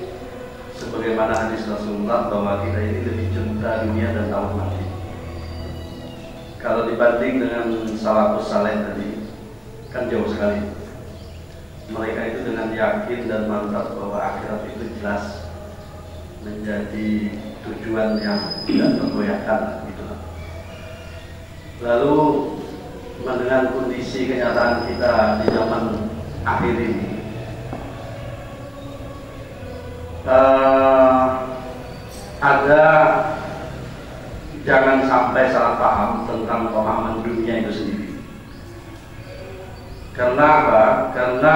C: sebagaimana hadis Rasulullah bahwa kita ini lebih cinta dunia dan tahu mati. Kalau dibanding dengan salafus saleh tadi kan jauh sekali. Mereka itu dengan yakin dan mantap bahwa akhirat itu jelas menjadi tujuan yang tidak tergoyahkan gitu. Lalu dengan kondisi kenyataan kita di zaman akhir ini, ada jangan sampai salah paham tentang pemahaman dunia itu sendiri. Karena apa? Karena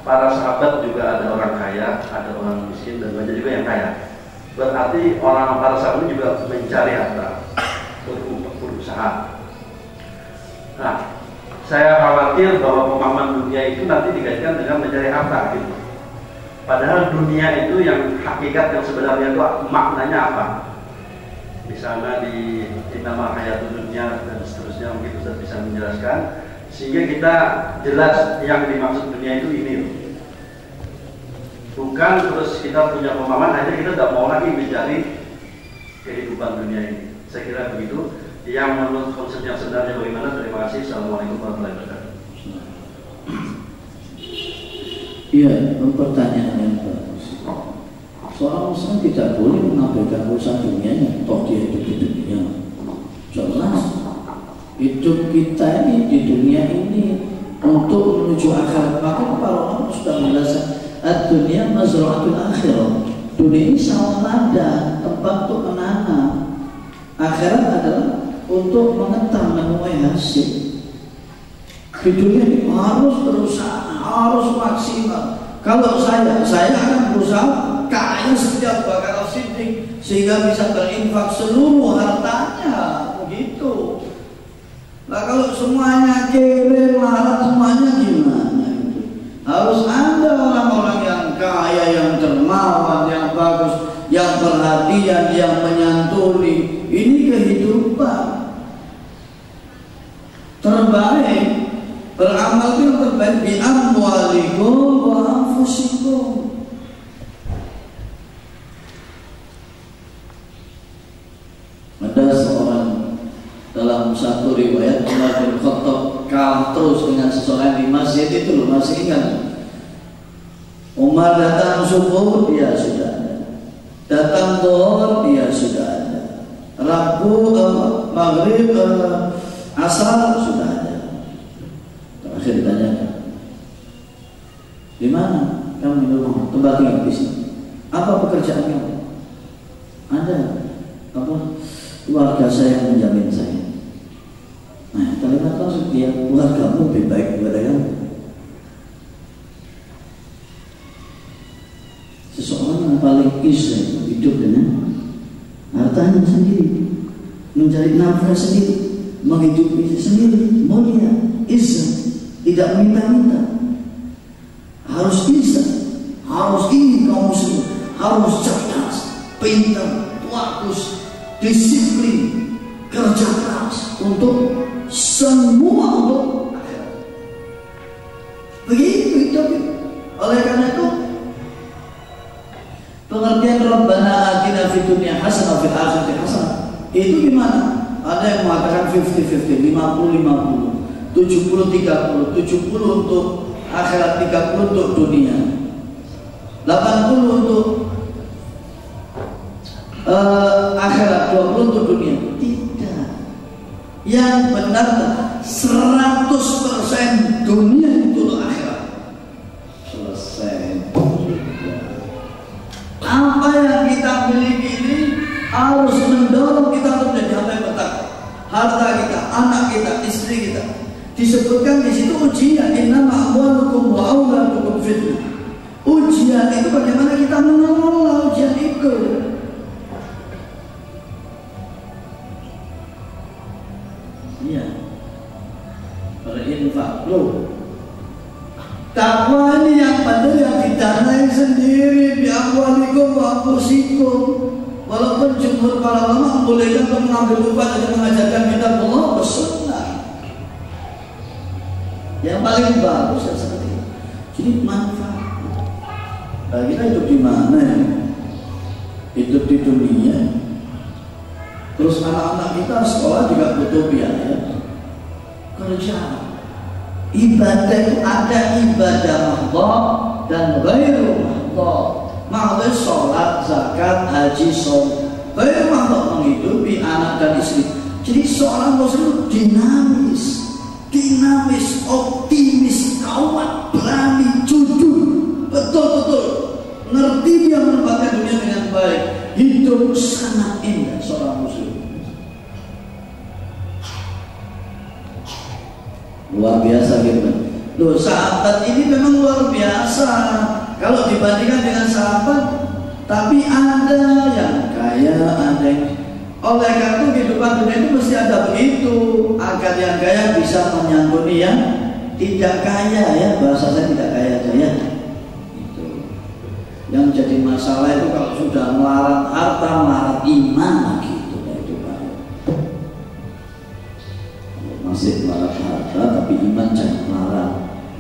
C: para sahabat juga ada orang kaya, ada orang miskin, dan banyak juga yang kaya. Berarti para sahabat juga mencari harta, berusaha. Nah, saya khawatir bahwa pemahaman dunia itu nanti dikaitkan dengan mencari harta gitu. Padahal dunia itu yang hakikat yang sebenarnya itu maknanya apa? Misalnya di nama hayatul dunia dan seterusnya, mungkin Ustaz bisa menjelaskan sehingga kita jelas yang dimaksud dunia itu ini. Bukan terus kita punya pemahaman akhirnya kita tidak mau lagi mencari kehidupan dunia ini. Saya kira begitu. Yang menurut konsep yang sebenarnya bagaimana? Terima kasih. Assalamualaikum warahmatullahi wabarakatuh.
A: Iya, pertanyaan yang bagus. Seorang muslim tidak boleh mengabaikan urusan dunianya, toh dia hidup di dunia. Jelas hidup kita ini di dunia ini untuk menuju akhirat. Maka para ulama sudah menjelaskan dunia mazra'atul akhirah. Dunia ini sawah ladang, tempat untuk menanam. Akhirat adalah untuk mengetam, menuai hasil. Di dunia ini harus berusaha, harus maksimal. Kalau saya akan berusaha kaya seperti Abu Bakar As-Siddiq, sehingga bisa berinfak seluruh hartanya, begitu. Nah kalau semuanya kere, larat semuanya gimana itu? Harus ada orang-orang yang kaya, yang dermawan, yang bagus, yang perhatian, yang menyantuni. Ini kehidupan terbaik. Beramal itu yang terbaik bi amwalikum wa anfusikum. Ada seorang dalam satu riwayat Umar bin Khattab kalah terus dengan seseorang di masjid itu, loh, masih ingat? Umar datang subuh dia sudah ada, datang zuhur dia sudah ada, Rabu, Maghrib, Asar sudah ada. Terakhir ditanyakan, di mana kamu di rumah? Tempat tinggal di sini. Apa pekerjaan kamu? Ada. Apa? Keluarga saya yang menjamin saya. Nah, kalimat maksud dia, keluargamu lebih baik daripada kamu. Seseorang yang paling izah hidup dengan hartanya sendiri, mencari nafkah sendiri, menghidupi sendiri, mulia, izah, tidak minta-minta. Harus izah, harus ini kaum muslim, harus cerdas, pintar, fokus, disiplin, kerja keras untuk semua untuk akhirat. Begitu hidup. Oleh karena itu pengertian Rabbana atina fid dunya hasanah fil akhirati hasanah itu gimana? Ada yang mengatakan 50-50, 50-50, 70-30, 70 untuk akhirat, 30 untuk dunia, 80 untuk akhirat, 20 untuk dunia. Tidak. Yang benar 100% dunia itu untuk akhirat. Selesai. Apa yang kita miliki ini harus mendorong kita untuk menjadi hamba yang bertakwa. Harta kita, anak kita, istri kita. Disebutkan di situ ujian, innama amwalukum wa auladukum fitnah. Ujian itu bagaimana kita mengelola ujian itu. Iya. Berinfak loh. Takwa ini yang benar yang didanai sendiri bi amwalikum wa anfusikum. Walaupun jumhur para ulama membolehkan untuk mengambil upah dan mengajarkan kitab Allah bersunnah. Yang paling bagus ya seperti itu. Jadi manfaat. Nah, kita hidup di mana ya? Hidup di dunia. Terus anak-anak kita sekolah juga butuh biaya. Kerja. Ibadah itu ada ibadah mahdhah dan ghairu mahdhah. Mahdhah sholat, zakat, haji, shaum. Ghairu mahdhah menghidupi anak dan istri. Jadi seorang muslim dinamis, optimis, kuat, berani, jujur, betul-betul ngerti dia menempatkan dunia dengan baik. Hidup sangat indah seorang muslim. Luar biasa gitu. Loh, sahabat ini memang luar biasa kalau dibandingkan dengan sahabat. Tapi ada yang kaya, ada yang... Oleh karena itu kehidupan dunia itu mesti ada begitu, agar yang kaya bisa menyantuni yang tidak kaya ya. Bahasa saya tidak kaya aja ya. Itu. Yang jadi masalah itu kalau sudah melarat harta, melarat iman lagi itu Pak. Masih melarat harta tapi iman jangan melarat.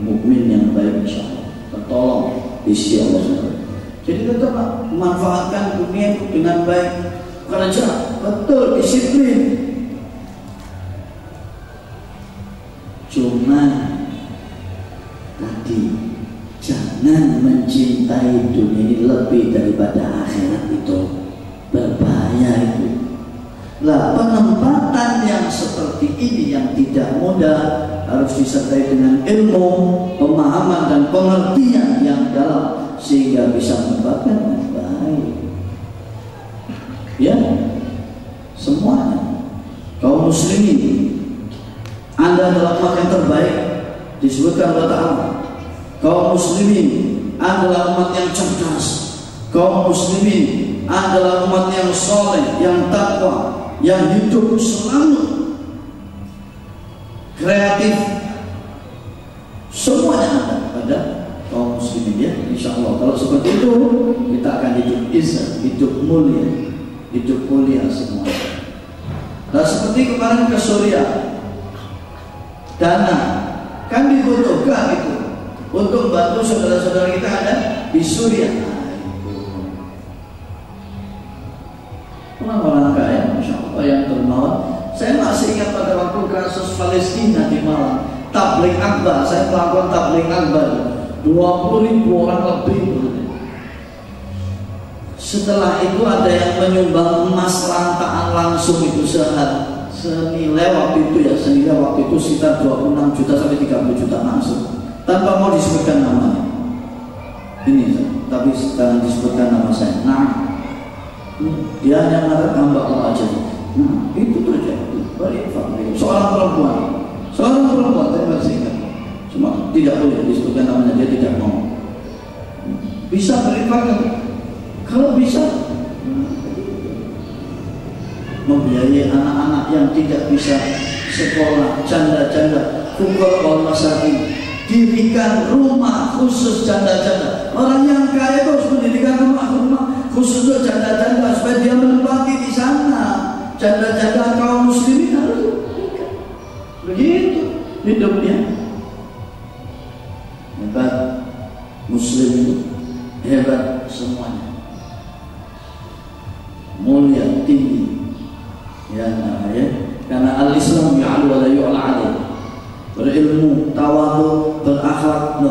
A: Mukmin yang baik insyaallah tertolong di sisi Allah. Jadi tetap memanfaatkan dunia itu dengan baik, kerja betul, disiplin. Cuma tadi jangan mencintai dunia ini lebih daripada akhirat, itu berbahaya itu. Lah, penempatan yang seperti ini yang tidak mudah harus disertai dengan ilmu, pemahaman dan pengertian yang dalam sehingga bisa menempatkan dengan baik. Ya, semuanya kaum muslimin, Anda adalah umat yang terbaik disebutkan oleh Ta'ala. Kaum muslimin adalah umat yang cerdas. Kaum muslimin adalah umat yang soleh, yang takwa, yang hidup selalu kreatif. Semuanya ada pada kaum muslimin ya. Insya Allah kalau seperti itu kita akan hidup izzah, hidup mulia semua. Nah seperti kemarin ke Suriah, dana kan dibutuhkan itu untuk membantu saudara-saudara kita ada di Suriah. Orang-orang kaya, Masya Allah, yang dermawan. Saya masih ingat pada waktu kasus Palestina di Malang, tabligh akbar, saya melakukan tabligh akbar 20.000 orang lebih. Setelah itu ada yang menyumbang emas lantaan langsung itu senilai waktu itu sekitar 26 juta sampai 30 juta langsung, tanpa mau disebutkan namanya. Ini, tapi jangan disebutkan nama saya. Nah, dia hanya mengatakan hamba Allah aja. Nah, itu terjadi. Seorang perempuan saya masih ingat. Cuma tidak boleh disebutkan namanya, dia tidak mau. Bisa berinfak kalau bisa membiayai anak-anak yang tidak bisa sekolah, janda-janda, fuqara masakin, dirikan rumah khusus janda-janda. Orang yang kaya itu harus mendirikan rumah khusus untuk janda-janda supaya dia menempati di sana. Janda-janda kaum muslimin harus diberikan. Begitu hidupnya. Hebat muslim itu, hebat semuanya, mulia, tinggi ya, karena al-Islam ya'lu wa la yu'la alaih, berilmu, tawadhu, berakhlak,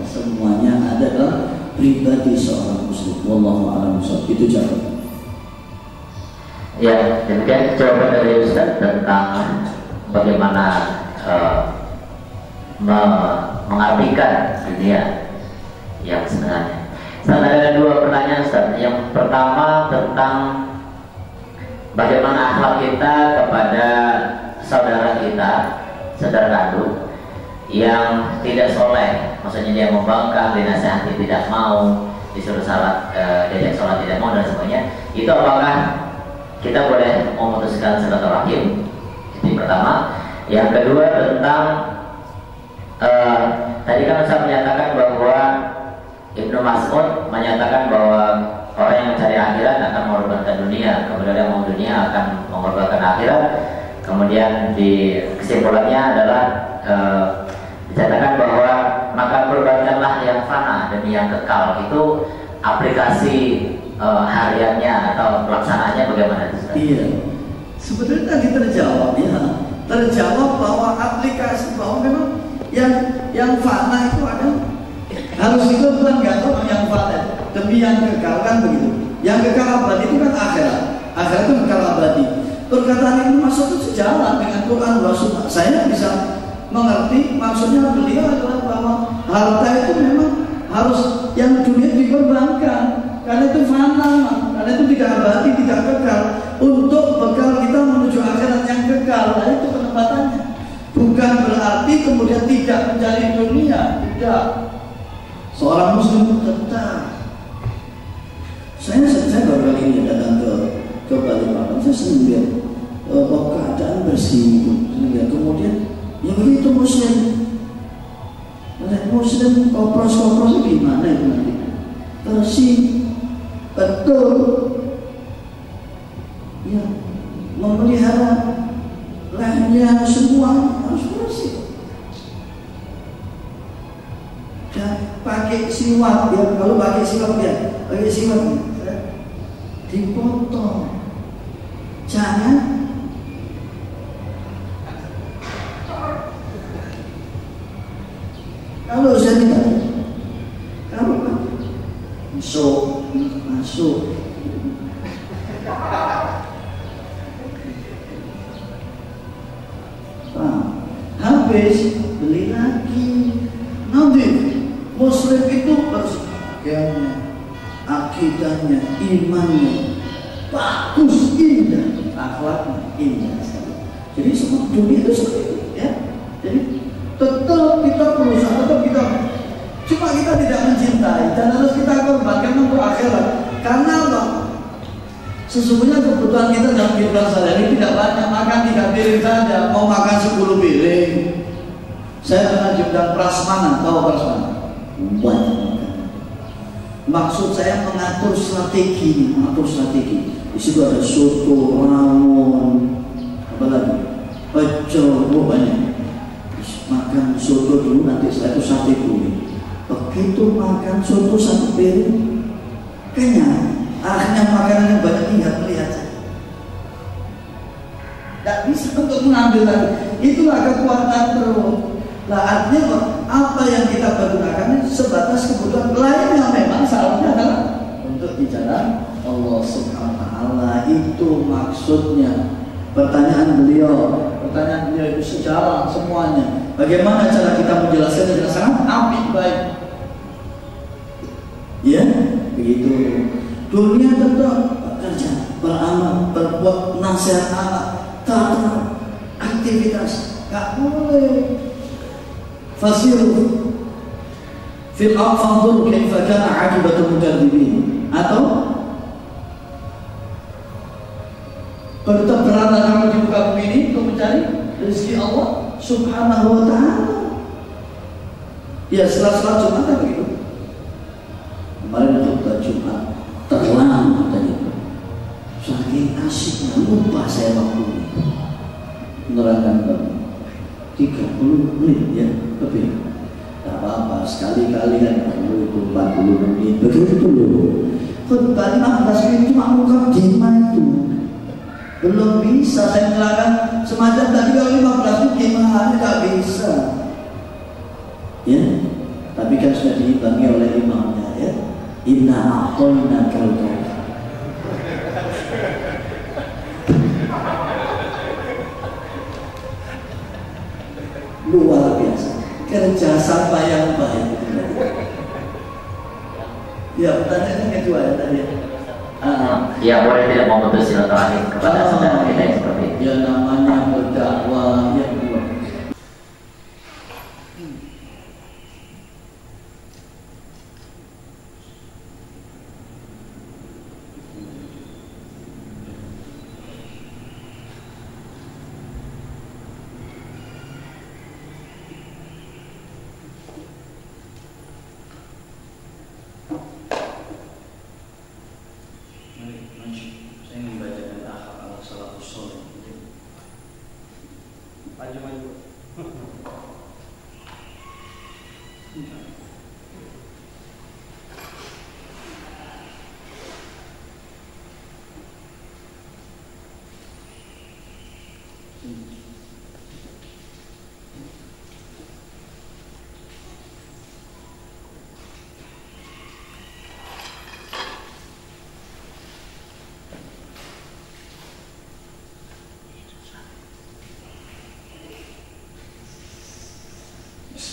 A: semuanya adalah pribadi seorang muslim. Wallahu a'lam bishawab. Itu jawaban.
B: Ya, demikian jawaban dari Ustaz tentang bagaimana mengartikan dunia yang sebenarnya. Saya ada dua pertanyaan Ustaz. Yang pertama tentang bagaimana akhlak kita kepada saudara kita, saudara kandung yang tidak soleh, maksudnya dia membangkang, dinasihati tidak mau, disuruh salat, diajak sholat tidak mau dan sebagainya. Itu apakah kita boleh memutuskan silaturahim? Itu pertama. Yang kedua tentang tadi kan saya menyatakan bahwa Ibnu Mas'ud menyatakan bahwa orang yang mencari akhirat akan mengorbankan dunia, kemudian yang mau dunia akan mengorbankan akhirat. Kemudian di kesimpulannya adalah dinyatakan bahwa maka korbankanlah yang fana demi yang kekal. Itu aplikasi hariannya atau pelaksanaannya bagaimana?
A: Iya, sebetulnya tadi terjawab ya, terjawab bahwa aplikasi bahwa memang yang fana itu ada harus dikorbankan, nggak tahu yang fana demi yang kekal kan begitu. Yang kekal abadi itu kan akhirat, akhirat itu kekal abadi. Perkataan itu masuk itu sejalan dengan Quran dan Sunnah. Saya bisa mengerti maksudnya beliau adalah bahwa harta itu memang harus yang dunia dikorbankan karena itu fana, karena itu tidak abadi, tidak kekal, untuk bekal kita menuju akhirat yang kekal. Nah itu penempatannya. Bukan berarti kemudian tidak mencari dunia, tidak. Seorang muslim tetap. Saya baru kali ini datang ke Balikpapan, saya senang lihat keadaan bersih, kemudian ya begitu muslim, kopros gimana itu nanti bersih, betul, ya memelihara lehernya semua harus bersih. Dan pakai siwak ya, kalau pakai siwak dipotong, jangan kalau saya tidak, kalau masuk habis beli lagi. Nanti muslim itu bersebagiannya, akidahnya, imannya bagus, indah, akhlaknya indah. Jadi semua dunia itu seperti itu ya. Jadi tetap kita berusaha, tetap kita, cuma kita tidak mencintai dan harus kita korbankan untuk akhirat. Karena apa? Sesungguhnya kebutuhan kita dalam kehidupan sehari-hari tidak banyak, makan 3 piring saja, mau makan 10 piring. Saya pernah diundang prasmanan, tahu prasmanan? Banyak makan. Maksud saya mengatur strategi, Di situ ada soto, rawon, apa lagi? Pecel, banyak. Makan soto dulu, nanti setelah itu sate kuning. Begitu makan soto 1 piring, kenyang. Akhirnya makanan yang banyak tinggal melihat saja. Tidak bisa untuk mengambil lagi. Itulah kekuatan perut. Nah, artinya apa yang kita pergunakan sebatas kebutuhan lain yang memang seharusnya adalah untuk di jalan Allah Subhanahu wa Ta'ala. Itu maksudnya. Pertanyaan beliau itu sejarah semuanya. Bagaimana cara kita menjelaskannya dengan sangat apik baik. Ya, begitu. Dunia tetap bekerja, beramal, berbuat, nasihat anak, tata, aktivitas, tak boleh. Fasiru fil aqfadur kaifa kana aqibatul mukadzibin, atau tetap berada kamu di muka bumi ini untuk mencari rezeki Allah Subhanahu wa Ta'ala. Ya, setelah Jumat kan begitu. Kemarin khutbah Jumat terlambat tadi, saking asiknya lupa saya waktu menerangkan 30 menit ya lebih. Tak apa-apa, sekali-kali kan 40 menit begitu dulu. Khutbah 15 menit cuma mukadimah itu belum bisa saya menerangkan semacam tadi. Kalau 15 menit gimana, nggak bisa ya, tapi kan sudah diimbangi oleh imamnya ya. Inna a'toina kal-kautsar. Luar biasa kerja sama yang baik. Ya, pertanyaan kedua ya tadi.
B: Ya, boleh tidak memutus silaturahim kepada saudara kita yang seperti itu.
A: Ya, namanya berdakwah yang kedua.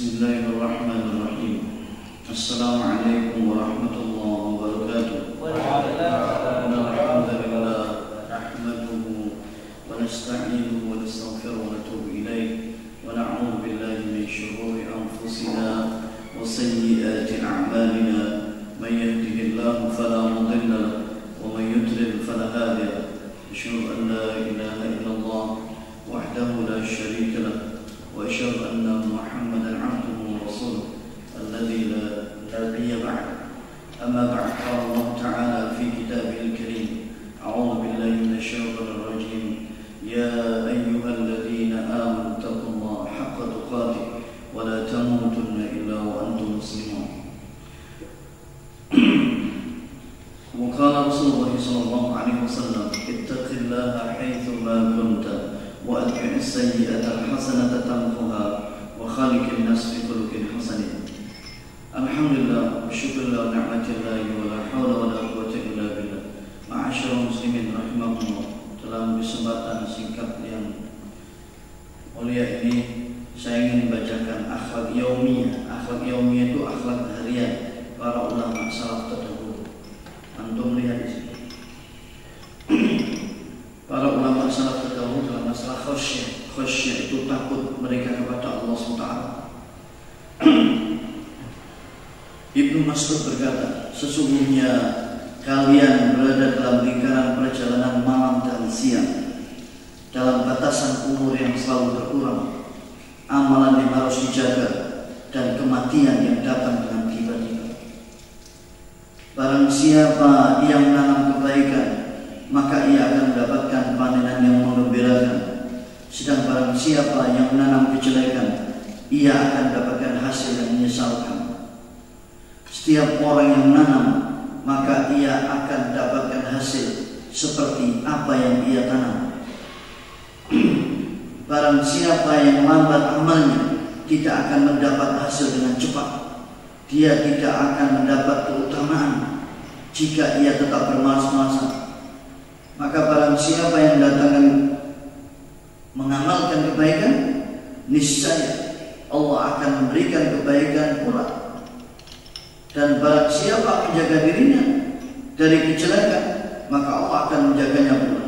D: Bismillahirrahmanirrahim. Assalamualaikum warahmatullahi wabarakatuh. Alhamdulillah, nahmaduhu wa nasta'inuhu wa nastaghfiruhu wa natubu ilayh wa na'udzu billahi min shururi anfusina wa sayyiati a'malina. Man yahdihillahu fala mudilla lahu wa man yudlil fala hadiya lahu. Asyhadu an la ilaha illallah wahdahu la syarika lahu وأشهد أن محمدا عبده ورسوله الذي لا نبي بعده. أما بعد، قال الله تعالى في كتابه الكريم: أعوذ بالله من الشيطان الرجيم. يا أيها الذين آمنوا اتقوا الله حق تقاته ولا تموتن إلا وأنتم مسلمون. وقال رسول الله صلى الله عليه وسلم: اتق الله حيثما كنت وأتبع السيئة الحسنة تمحها وخالق الناس بخلق حسن. Alhamdulillah, syukurlah nikmatillah wala haula wala quwwata illa billah. Ma'asyiral muslimin rahimakumullah. Dalam kesempatan singkat yang mulia ini, saya ingin membacakan akhlak yaumiyah. Akhlak yaumiyah itu akhlak harian para ulama salaf terdahulu. Antum lihat di sini. Para ulama salaf terdahulu dalam masalah khasyah itu takut mereka kepada Allah SWT. Ibnu Mas'ud berkata, sesungguhnya kalian berada dalam lingkaran perjalanan malam dan siang, dalam batasan umur yang selalu berkurang, amalan yang harus dijaga, dan kematian yang datang dengan tiba-tiba. Barang siapa yang menanam kebaikan, maka ia akan mendapatkan panenan yang menggembirakan. Sedang barang siapa yang menanam kejelekan, ia akan mendapatkan hasil yang menyesalkan. Setiap orang yang menanam, maka ia akan mendapatkan hasil seperti apa yang ia tanam. Barang siapa yang lambat amalnya, tidak akan mendapat hasil dengan cepat. Dia tidak akan mendapat keutamaan jika ia tetap bermalas-malasan. Maka barang siapa yang mendatangkan mengamalkan kebaikan, niscaya Allah akan memberikan kebaikan pula. Dan barang siapa menjaga dirinya dari kejelekan, maka Allah akan menjaganya pula.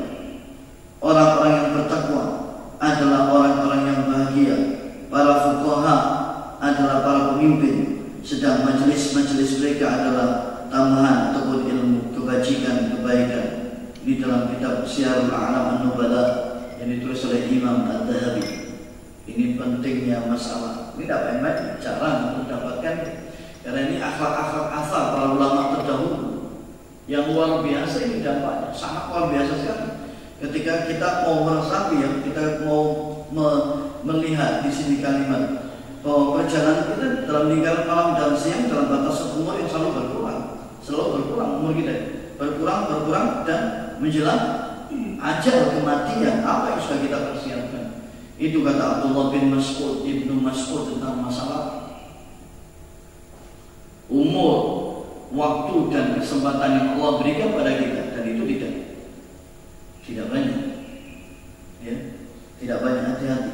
D: Orang-orang yang bertakwa adalah orang-orang yang bahagia. Para fuqaha adalah para pemimpin, sedang majelis-majelis mereka adalah tambahan ataupun ilmu kebajikan, kebaikan. Di dalam kitab Syiarul A'lam An-Nubala yang ditulis oleh Imam Ad-Dhahabi. Ini pentingnya masalah. Ini tidak main-main, cara untuk mendapatkan, karena ini akhlak-akhlak asal para ulama terdahulu yang luar biasa. Ini dampaknya sangat luar biasa sekali. Ketika kita mau meresapi, ya, kita mau melihat di sini kalimat bahwa perjalanan kita dalam lingkaran malam dan siang dalam batas umur yang selalu berkurang umur kita, berkurang dan menjelang ajal kematian. Apa yang sudah kita persiapkan? Itu kata Abdullah bin Mas'ud, Ibnu Mas'ud, tentang masalah umur, waktu dan kesempatan yang Allah berikan pada kita, dan itu tidak banyak, ya, tidak banyak. Hati-hati.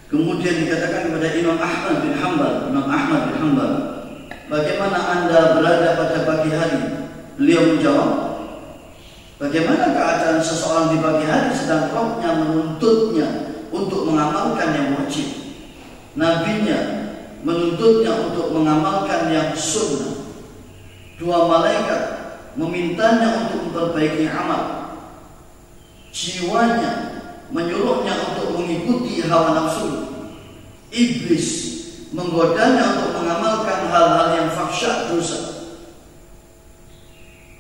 D: Kemudian dikatakan kepada Imam Ahmad bin Hanbal, bagaimana Anda berada pada pagi hari? Beliau menjawab, bagaimana keadaan seseorang di pagi hari sedang Rabbnya menuntutnya untuk mengamalkan yang wajib, Nabinya menuntutnya untuk mengamalkan yang sunnah, dua malaikat memintanya untuk memperbaiki amal, jiwanya menyuruhnya untuk mengikuti hawa nafsu, iblis menggodanya untuk mengamalkan hal-hal yang fahsya, dosa,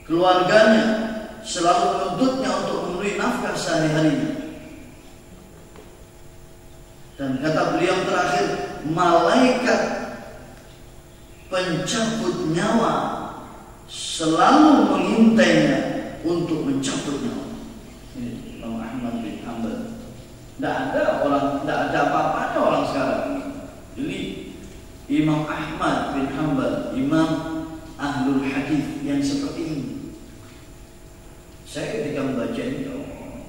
D: keluarganya selalu menuntutnya untuk memenuhi nafkah sehari-harinya. Dan kata beliau terakhir, malaikat pencabut nyawa selalu mengintainya untuk mencabut nyawa. Ini Imam Ahmad bin Hanbal. Tidak ada apa-apanya orang sekarang ini. Jadi Imam Ahmad bin Hanbal, Imam Ahlul Hadis yang seperti ini. Saya ketika membaca ini,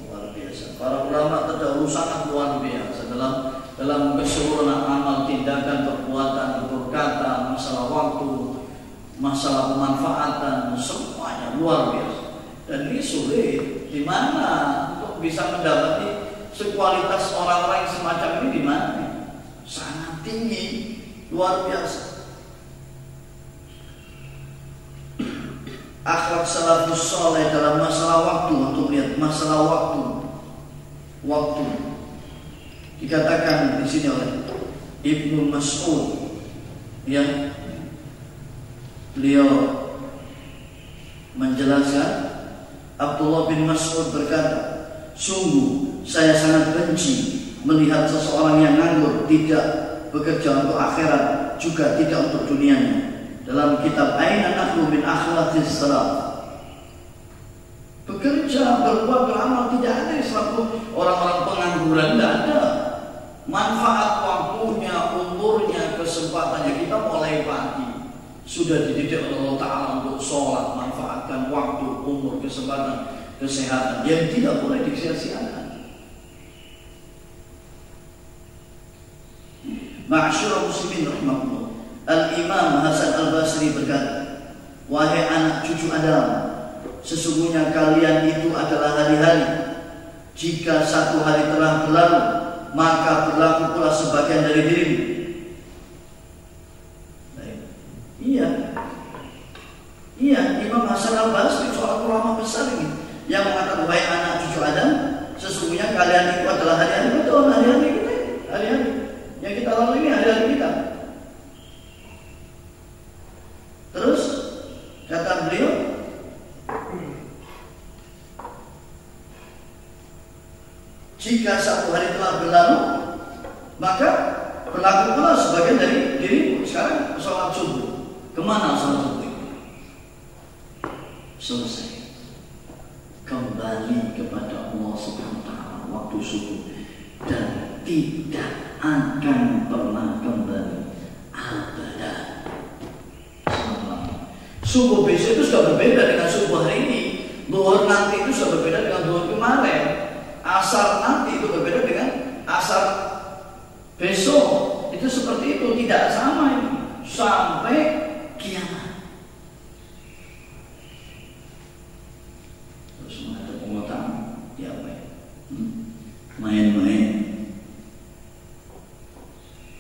D: luar biasa. Para ulama terdahulu sangat luar biasa dalam keseluruhan amal, tindakan, perbuatan, tutur kata, masalah waktu, masalah pemanfaatan, semuanya luar biasa. Dan ini sulit. Di mana untuk bisa mendapati sekualitas orang-orang yang semacam ini? Di mana? Sangat tinggi, luar biasa. Akhlak salafus saleh dalam masalah waktu, untuk lihat masalah waktu dikatakan di sini oleh Ibnu Mas'ud, ya, beliau menjelaskan, Abdullah bin Mas'ud berkata, sungguh saya sangat benci melihat seseorang yang nganggur, tidak bekerja untuk akhirat, juga tidak untuk dunianya. Dalam kitab Aina Nahnu min Akhlaqis Salaf, bekerja, berbuat, beramal, tidak ada selalu orang-orang pengangguran, tidak ada. Manfaat waktunya, umurnya, kesempatannya. Kita mulai pagi sudah dididik oleh Allah Ta'ala untuk sholat, manfaatkan waktu, umur, kesempatan, kesehatan yang tidak boleh disia-siakan. Ma'asyiral muslimin rahimahullah, Al-Imam Hasan Al-Basri berkata, wahai anak cucu Adam, sesungguhnya kalian itu adalah hari-hari. Jika satu hari telah berlalu, maka berlaku pula sebagian dari dirimu. Iya, Hasan al-Basri, seorang ulama besar ini, yang mengatakan, wahai anak cucu Adam, sesungguhnya kalian itu adalah hari-hari, betul, hari-hari kita, hari-hari yang kita lalui ini hari-hari kita. Terus kata beliau, jika satu hari telah berlalu, maka berlaku pula sebagian dari dirimu. Sekarang sholat subuh, kemana sholat subuh? Selesai, kembali kepada Allah Subhanahu wa Ta'ala waktu subuh, dan tidak akan pernah kembali abadan. Subuh besok itu sudah berbeda dengan subuh hari ini. Zuhur nanti itu sudah berbeda dengan zuhur kemarin. Asar nanti itu berbeda dengan asar besok. Itu seperti itu, tidak sama ini sampai kiamat. Terus menghadap Allah Ta'ala, ya apa ya? Main-main,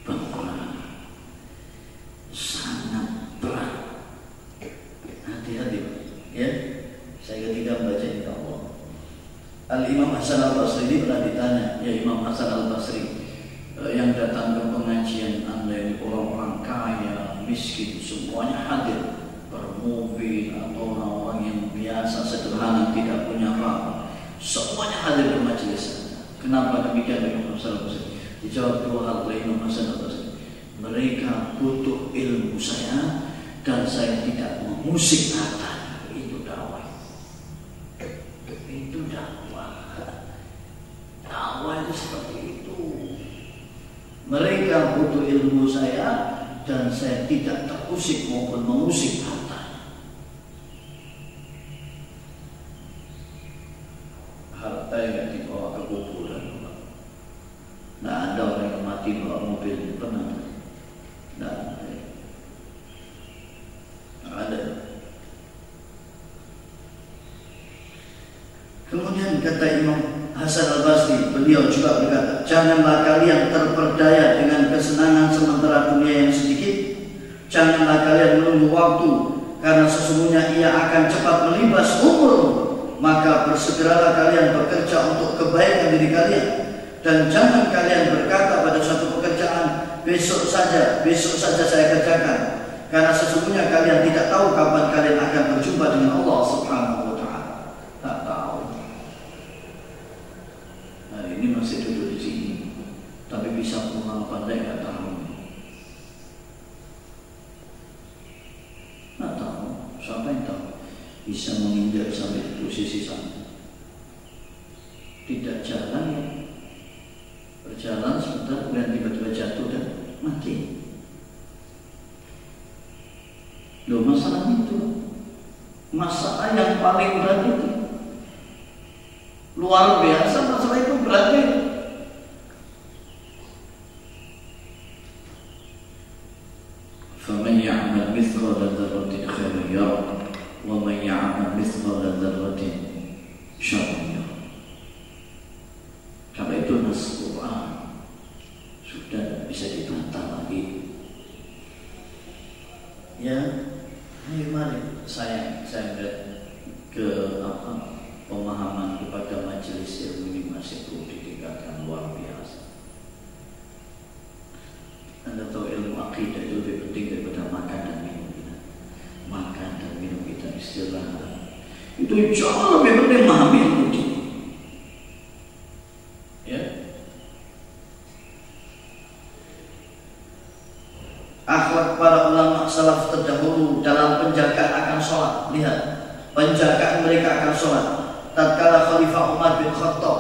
D: berat, sangat berat. Hati-hati, ya. Saya ketika membaca ini Allah. Al-Imam Hasan al-Basri ini pernah ditanya, ya Imam Hasan al-Basri, yang datang ke pengajian Anda ini orang-orang kaya, miskin, semuanya hadir, bermobil atau orang-orang yang biasa, sederhana, tidak punya apa-apa, semuanya hadir di majelis Anda. Kenapa demikian Imam Hasan al-Basri? Dijawab dua hal oleh Imam Hasan al-Basri. Mereka butuh ilmu saya dan saya tidak mengusik hartanya. Itu dakwah. Itu dakwah. Dakwah itu seperti itu. Mereka butuh ilmu saya dan saya tidak terusik maupun mengusik hartanya. Harta yang dibawa ke kuburan. Nah, ada orang yang mati bawa mobil, pernah? Nah, ada. Kemudian kata Imam Hasan al-Basri, beliau juga berkata, janganlah kalian terperdaya dengan kesenangan sementara dunia yang sedikit. Janganlah kalian menunggu waktu, karena sesungguhnya ia akan cepat melibas umur. Maka bersegeralah kalian bekerja untuk kebaikan diri kalian. Dan jangan kalian berkata pada suatu pekerjaan, besok saja saya kerjakan. Karena sesungguhnya kalian tidak tahu kapan kalian akan berjumpa dengan Allah Subhanahu wa Ta'ala. Tak tahu. Hari ini masih duduk di sini, tapi bisa pulang pandai nggak tahu. Nggak tahu. Siapa yang tahu? Bisa menginjak sampai di posisi sana. Tidak jalan ya. Berjalan sebentar, kemudian tiba-tiba jatuh dan mati. Loh, masalah itu, masalah yang paling berat itu, luar biasa masalah itu beratnya. فَمَنْ يَعْمَلْ مِثْقَالَ ذَرَّةٍ خَيْرًا يَرَهُ وَمَنْ يَعْمَلْ مِثْقَالَ ذَرَّةٍ شَرًّا يَرَهُ. Karena itu nas Quran sudah bisa dibantah lagi. Ya, ayo mari saya lihat ke pemahaman kepada majelis ilmu ini masih perlu ditingkatkan luar biasa. Anda tahu ilmu akidah itu lebih penting daripada makan dan minum kita. Makan dan minum kita, istirahat itu jauh lebih penting memahami ilmu ini. Ya. Akhlak para ulama salaf terdahulu dalam penjagaan akan sholat. Lihat, penjagaan mereka akan sholat. Tatkala Khalifah Umar bin Khattab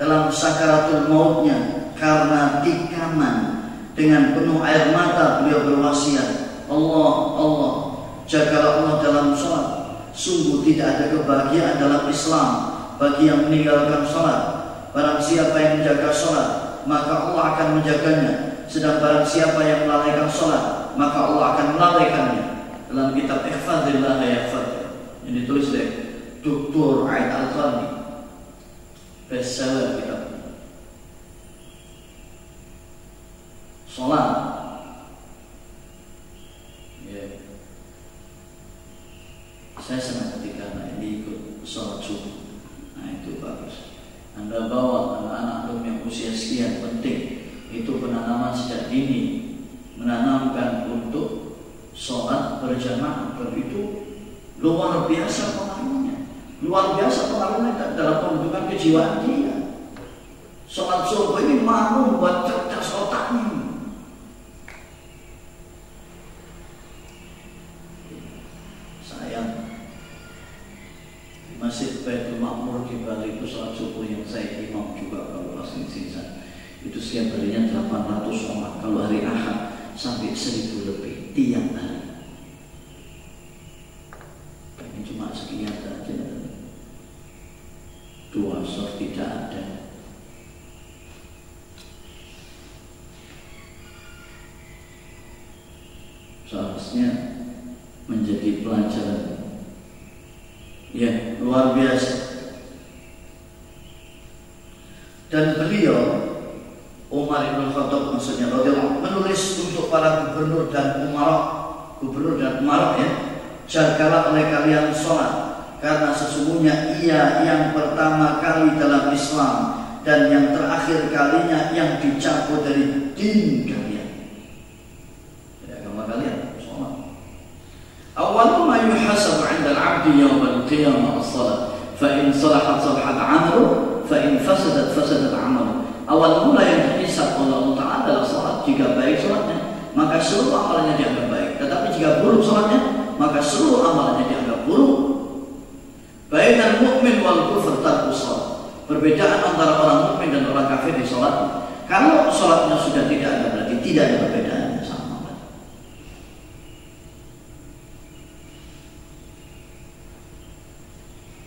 D: dalam sakaratul mautnya karena tikaman, dengan penuh air mata beliau berwasiat, Allah, jagalah Allah dalam sholat. Sungguh tidak ada kebahagiaan dalam Islam bagi yang meninggalkan sholat. Barang siapa yang menjaga sholat, maka Allah akan menjaganya. Sedang barang siapa yang melalaikan sholat, maka Allah akan melalaikannya. Dalam kitab Ihfadzillah Yahfadzka yang ditulis oleh Dr. Aid Al-Qarni, bestseller kitab. Sholat, ya. Saya senang ketika dini menanamkan untuk sholat berjamaah, itu luar biasa pengaruhnya. Luar biasa pengaruhnya dalam pembentukan kejiwaan dia. Sholat subuh ini mampu membuat cerdas otaknya. Sayang, Masjid Baitul Ma'mur di Bali itu sholat subuh yang saya imam juga kalau pas di sini. Itu setiap harinya 800 orang, kalau hari Ahad sampai 1000 lebih tiap hari. Ini cuma sekian saja. 2 shaf tidak ada. Seharusnya menjadi pelajaran. Ya, luar biasa. Dan beliau Umar bin Khattab maksudnya radhiyallahu menulis untuk para gubernur dan umarok ya, jagalah oleh kalian sholat, karena sesungguhnya ia yang pertama kali dalam Islam dan yang terakhir kalinya yang dicabut dari din kalian, dari agama kalian, sholat. Awal ma yuhasab 'inda al-'abdi yawm al-qiyamah as-salat, fa in salahat salahat 'amaluhu, fa in fasadat fasadat 'amaluhu. Awal mula yang dihisab oleh Allah Ta'ala adalah sholat. Jika baik sholatnya, maka seluruh amalannya dianggap baik. Tetapi jika buruk sholatnya, maka seluruh amalannya dianggap buruk. Baik dan mukmin wal kufur tarku sholat. Perbedaan antara orang mukmin dan orang kafir di sholat. Kalau sholatnya sudah tidak ada, berarti tidak ada perbedaannya sama.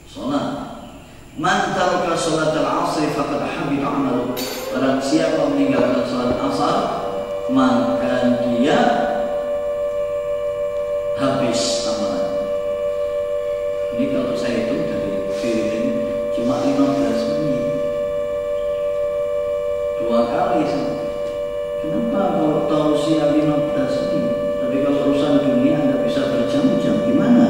D: Sholat. Man taraka salat al-'asr faqad habita 'amaluhu. Barang siapa meninggalkan salat asar, maka dia habis amalan. Ini kalau saya itu dari Firin cuma 15 menit. 2 kali saja. Kenapa kalau tausiah 15 menit? Tapi kalau urusan dunia Anda bisa berjam-jam, gimana?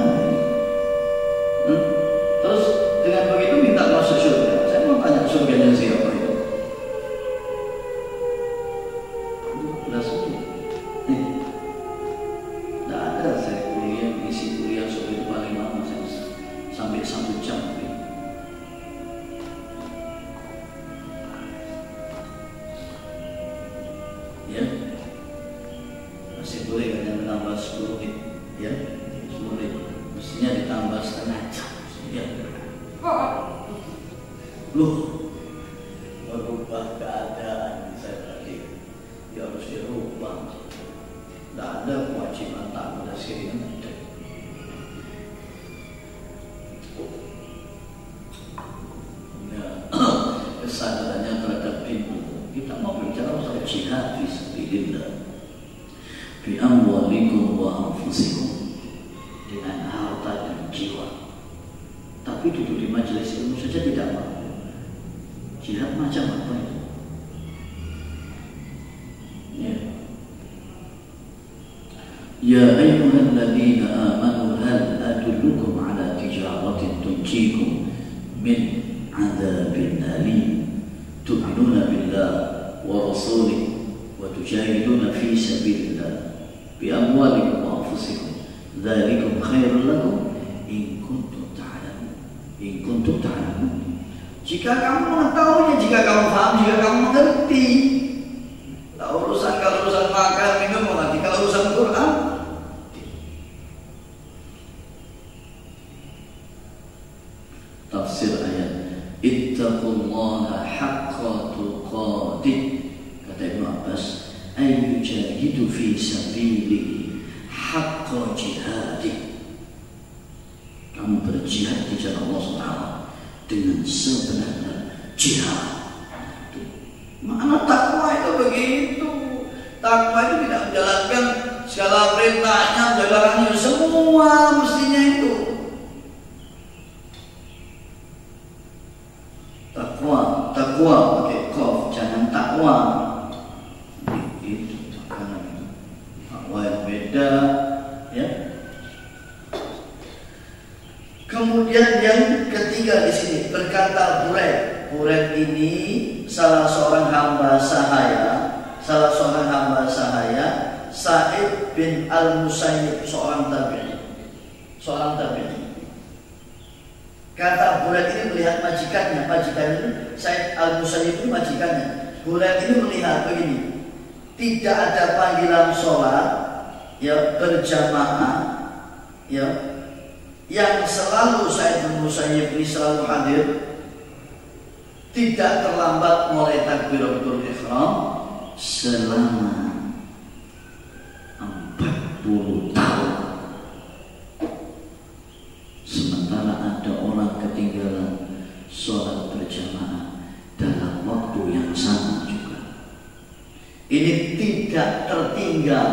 D: Terus dengan begitu minta masuk surga. Saya mau tanya surganya siapa itu? 15 menit. Tidak ada saya kuliah, isi kuliah surga itu paling lama sampai 1 jam. Ya, masih boleh kan menambah 10 menit? Ya, 10 menit. Mestinya ditambah setengah jam. Ya. Loh, merubah keadaan saya tadi, ya harus dirubah. Tidak ada kewajiban taat pada sekalian. Ya, kesadarannya terhadap ilmu. Kita mau bicara soal jihad fi sabilillah, bi amwalikum wa anfusikum, dengan harta dan jiwa. Tapi duduk di majelis ilmu saja tidak mampu. Jihad macam apa itu? Ya. Ya ayyuhalladzina amanu hal adullukum ala tijaratin tunjikum min 'adzabin alim tu'minuna billah wa rasulih wa tujahiduna fi sabilillah bi amwalikum wa anfusikum dzalikum khairul lakum in kuntum ta'lamun. Jika kamu mengetahuinya, jika kamu paham, jika kamu mengerti. Kalau urusan makan, minum mengerti. Kalau urusan Quran, tafsir ayat ittaqullaha haqqa tuqatih, kata Ibnu Abbas, ay yujahidu fi sabilihi haqqa jihadih. Kamu berjihad di jalan Allah SWT dengan sebenarnya jihad. Makna takwa itu begitu. Takwa itu tidak menjalankan segala perintahnya, menjalankan semua mestinya itu. Takwa pakai qaf, jangan takwa. Itu takwa yang beda, ya. Kemudian yang ketiga di sini berkata Buraid ini salah seorang hamba sahaya
E: bin Al-Musayyib, seorang tabi'i. Kata Buraid ini melihat majikannya ini Sa'id Al-Musayyib ini majikannya. Buraid ini melihat begini, tidak ada panggilan sholat ya berjamaah ya yang selalu Sa'id Al-Musayyib ini selalu hadir, tidak terlambat mulai takbiratul ihram selama 40 tahun. Sementara ada orang ketinggalan sholat berjamaah dalam waktu yang sama juga. Ini tidak tertinggal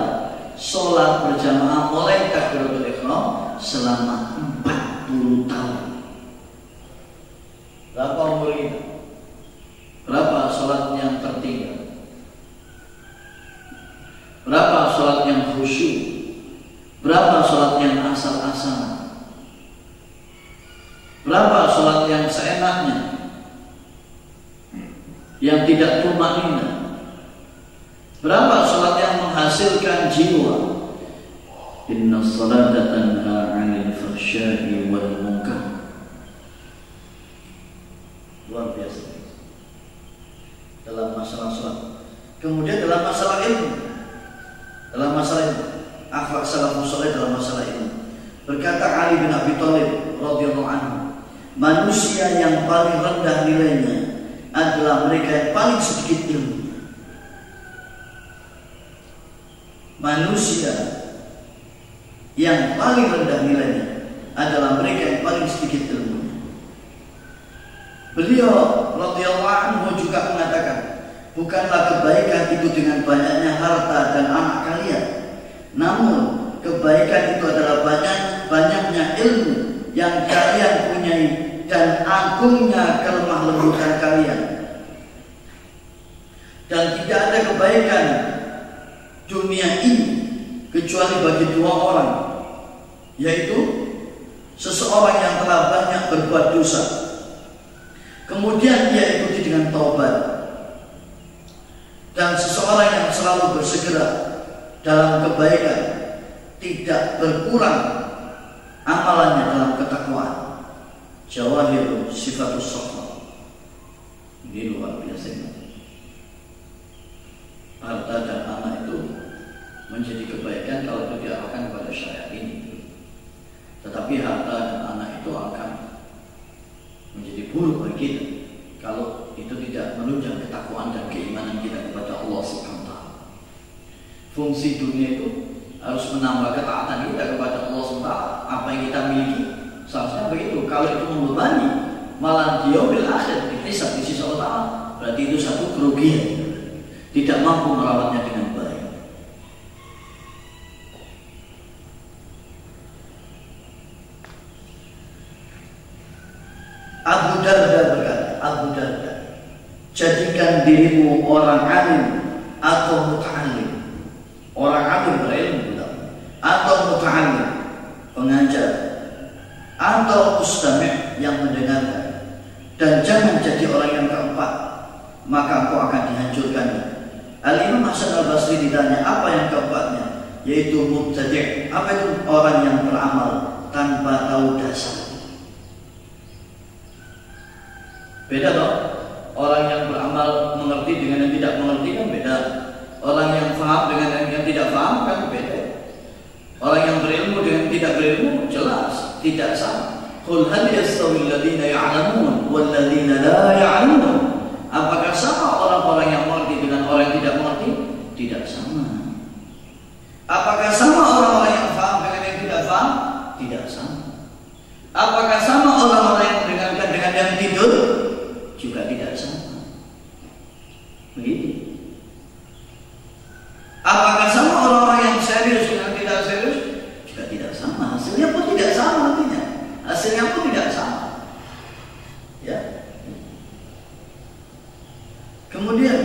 E: sholat berjamaah mulai takbiratul ihram selama 40 tahun. Berapa umur ini? Berapa sholat yang tertinggal? Berapa sholat yang khusyuk? Berapa sholat yang asal-asalan? Berapa sholat yang seenaknya, yang tidak tumanina? Berapa sholat yang menghasilkan jiwa? Inna sholata tanha 'anil fahsya'i wal munkar. Luar biasa dalam masalah sholat. Kemudian dalam masalah ilmu, akhlak salafus saleh dalam masalah ilmu. Berkata Ali bin Abi Thalib radhiyallahu anhu, manusia yang paling rendah nilainya adalah mereka yang paling sedikit ilmu. Manusia yang paling rendah nilainya adalah mereka yang paling sedikit ilmunya. Beliau radhiyallahu anhu juga mengatakan, bukanlah kebaikan itu dengan banyaknya harta dan anak kalian, namun kebaikan itu adalah banyaknya ilmu yang kalian punyai dan agungnya kelemah lembutan kalian. Dan tidak ada kebaikan dunia ini kecuali bagi dua orang, yaitu seseorang yang telah banyak berbuat dosa, kemudian dia ikuti dengan taubat, dan seseorang yang selalu bersegera dalam kebaikan, tidak berkurang amalannya dalam ketakwaan. Jawahir Sifatus Shafa. Ini luar biasa. Harta dan anak itu menjadi kebaikan kalau itu diarahkan kepada syariat ini. Tetapi harta dan anak itu akan menjadi buruk bagi kita kalau itu tidak menunjang ketakwaan dan keimanan kita kepada Allah Subhanahu wa taala. Fungsi dunia itu harus menambah ketaatan kita kepada Allah Subhanahu wa taala. Apa yang kita miliki seharusnya begitu. Kalau itu membebani, malah dia bil akhir dihisab di sisi Allah taala, berarti itu satu kerugian. Tidak mampu merawatnya dengan baik. Abu Darda berkata, jadikan dirimu orang alim atau muta'alim. Orang alim berilmu atau muta'alim, pengajar, atau mustami' yang mendengarkan. Dan jangan jadi orang yang keempat, maka engkau akan dihancurkan. Al-Imam Hasan Al-Basri ditanya apa yang keempatnya, yaitu mubtadi'. Apa itu? Orang yang beramal tanpa tahu dasar. Beda toh? Orang yang beramal mengerti dengan yang tidak mengerti kan beda. Orang yang faham dengan yang tidak faham kan beda. Orang yang berilmu dengan yang tidak berilmu jelas tidak sama. Qul hal yastawi alladziina ya'lamuun wal ladziina la ya'lamuun. Apakah sama orang-orang yang mengerti dengan orang yang tidak mengerti? Tidak sama. Apakah sama orang-orang yang faham dengan yang tidak faham? Tidak sama. Apakah sama orang-orang yang mendengarkan dengan yang tidur? Juga tidak sama. Begitu. Apakah sama orang-orang yang serius dengan tidak serius? Juga tidak sama. Hasilnya pun tidak sama nantinya. Hasilnya pun tidak sama. Ya. Kemudian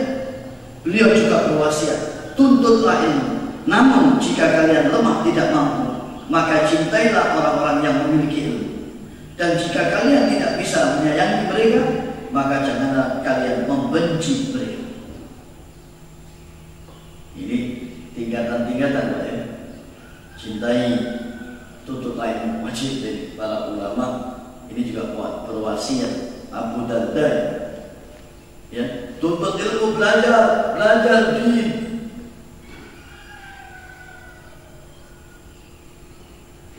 E: beliau juga berwasiat, tuntutlah ilmu. Namun jika kalian lemah tidak mampu, maka cintailah orang-orang yang memiliki ilmu. Dan jika kalian tidak bisa menyayangi mereka, maka janganlah kalian membenci mereka. Ini tingkatan-tingkatan, Pak ya. cintai, tuntut ilmu wajib dari para ulama. Ini juga perwasiat Abu Darda, ya, tuntut ilmu, belajar din.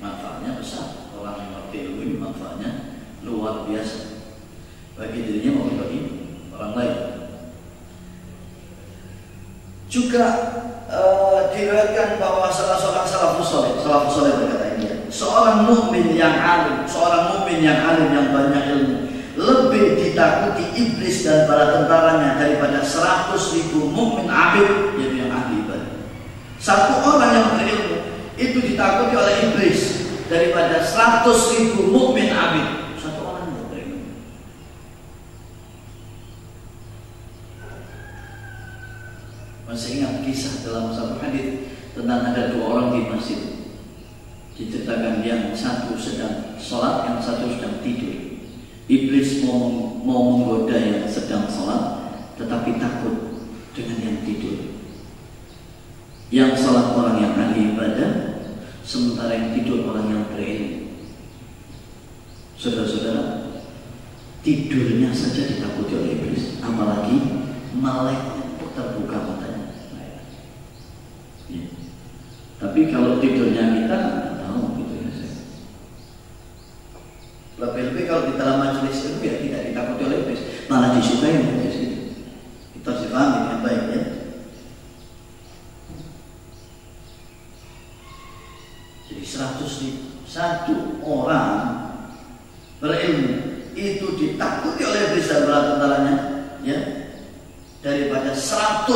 E: Manfaatnya besar. Orang yang mengerti ilmu ini manfaatnya luar biasa bagi dirinya maupun bagi orang lain. Juga diriwayatkan bahwa salah seorang salafus saleh berkata ini, seorang mukmin yang alim yang banyak ilmu lebih ditakuti iblis dan para tentaranya daripada 100.000 mukmin abid, yaitu yang ahli ibadah. Satu orang yang berilmu itu ditakuti oleh iblis daripada 100.000 mukmin abid. Satu orang yang berilmu. Masih ingat kisah dalam satu hadis tentang ada 2 orang di masjid. Diceritakan yang satu sedang sholat, yang satu sedang tidur. Iblis mau menggoda yang sedang sholat, tetapi takut dengan yang tidur. Yang sholat orang yang ahli ibadah, sementara yang tidur orang yang berilmu. Saudara-saudara, tidurnya saja ditakuti oleh iblis, apalagi melek terbuka matanya. Ya. Tapi kalau tidurnya kita nggak tahu gitu ya. Lebih-lebih kalau di dalam majelis ilmu ya tidak ditakuti oleh iblis, malah disukai oleh iblis itu. Kita harus dipahami dengan baik ya. Jadi 101 orang berilmu itu ditakuti oleh iblis dan para tentaranya, ya, daripada 100.000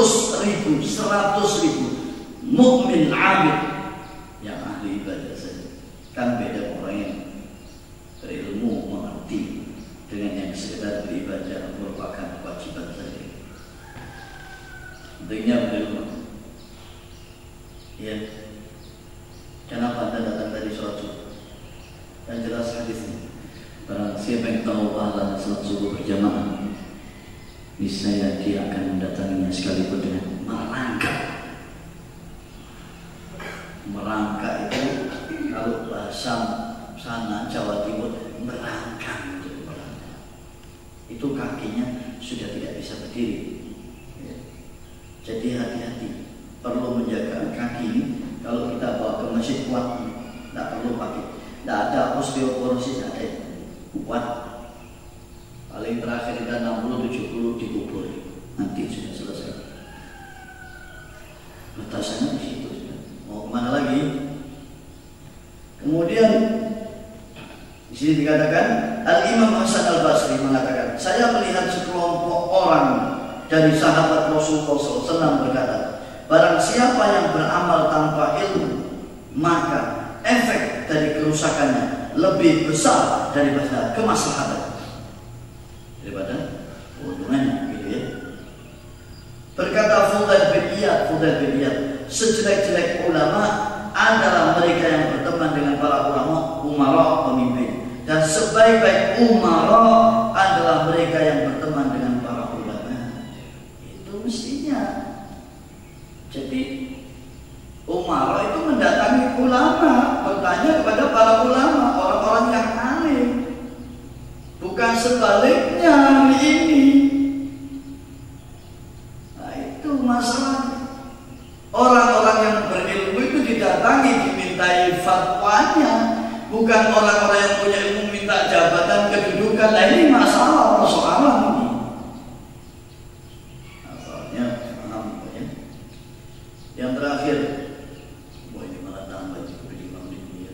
E: mukmin abid yang ahli ibadah saja. Kan beda orang yang berilmu mengerti dengan yang sekedar beribadah merupakan kewajiban saja. Pentingnya berilmu. Ya. Kenapa Anda datang tadi sholat subuh? Dan jelas hadisnya. Barang siapa yang tahu pahala sholat subuh berjamaah, niscaya dia akan mendatanginya sekalipun dengan merangkak. Merangkak itu kalau bahasa sana Jawa Timur merangkang, itu merangkak. Itu kakinya sudah tidak bisa berdiri. Ya. Jadi hati-hati, perlu menjaga kaki ini. Kalau kita bawa ke masjid kuat, tidak perlu pakai, tidak ada osteoporosis, ada kuat. Paling terakhir kita 60-70 dikubur, nanti sudah selesai. Batasannya di situ. Mau kemana lagi? Kemudian di sini dikatakan Al-Imam Hasan Al-Basri mengatakan, saya melihat sekelompok orang dari sahabat Rasulullah SAW berkata, barang siapa yang beramal tanpa ilmu, maka efek dari kerusakannya lebih besar daripada kemaslahatan, daripada keuntungannya, gitu ya. Berkata Fudail bin Iyad, sejelek-jelek ulama adalah mereka yang berteman dengan para umara pemimpin, dan sebaik-baik umara adalah mereka yang berteman dengan para ulama. Itu mestinya. Jadi umara itu mendatangi ulama, bertanya kepada para ulama, orang-orang yang alim, bukan sebaliknya ini. Nah itu masalah. Orang-orang yang berilmu itu didatangi, dimintai fatwanya, bukan orang-orang yang punya ilmu minta jabatan, kedudukan. Nah ini masalah, persoalan ini. Asalnya paham ya. Yang terakhir, wah ini malah tambah juga di Imam ini ya.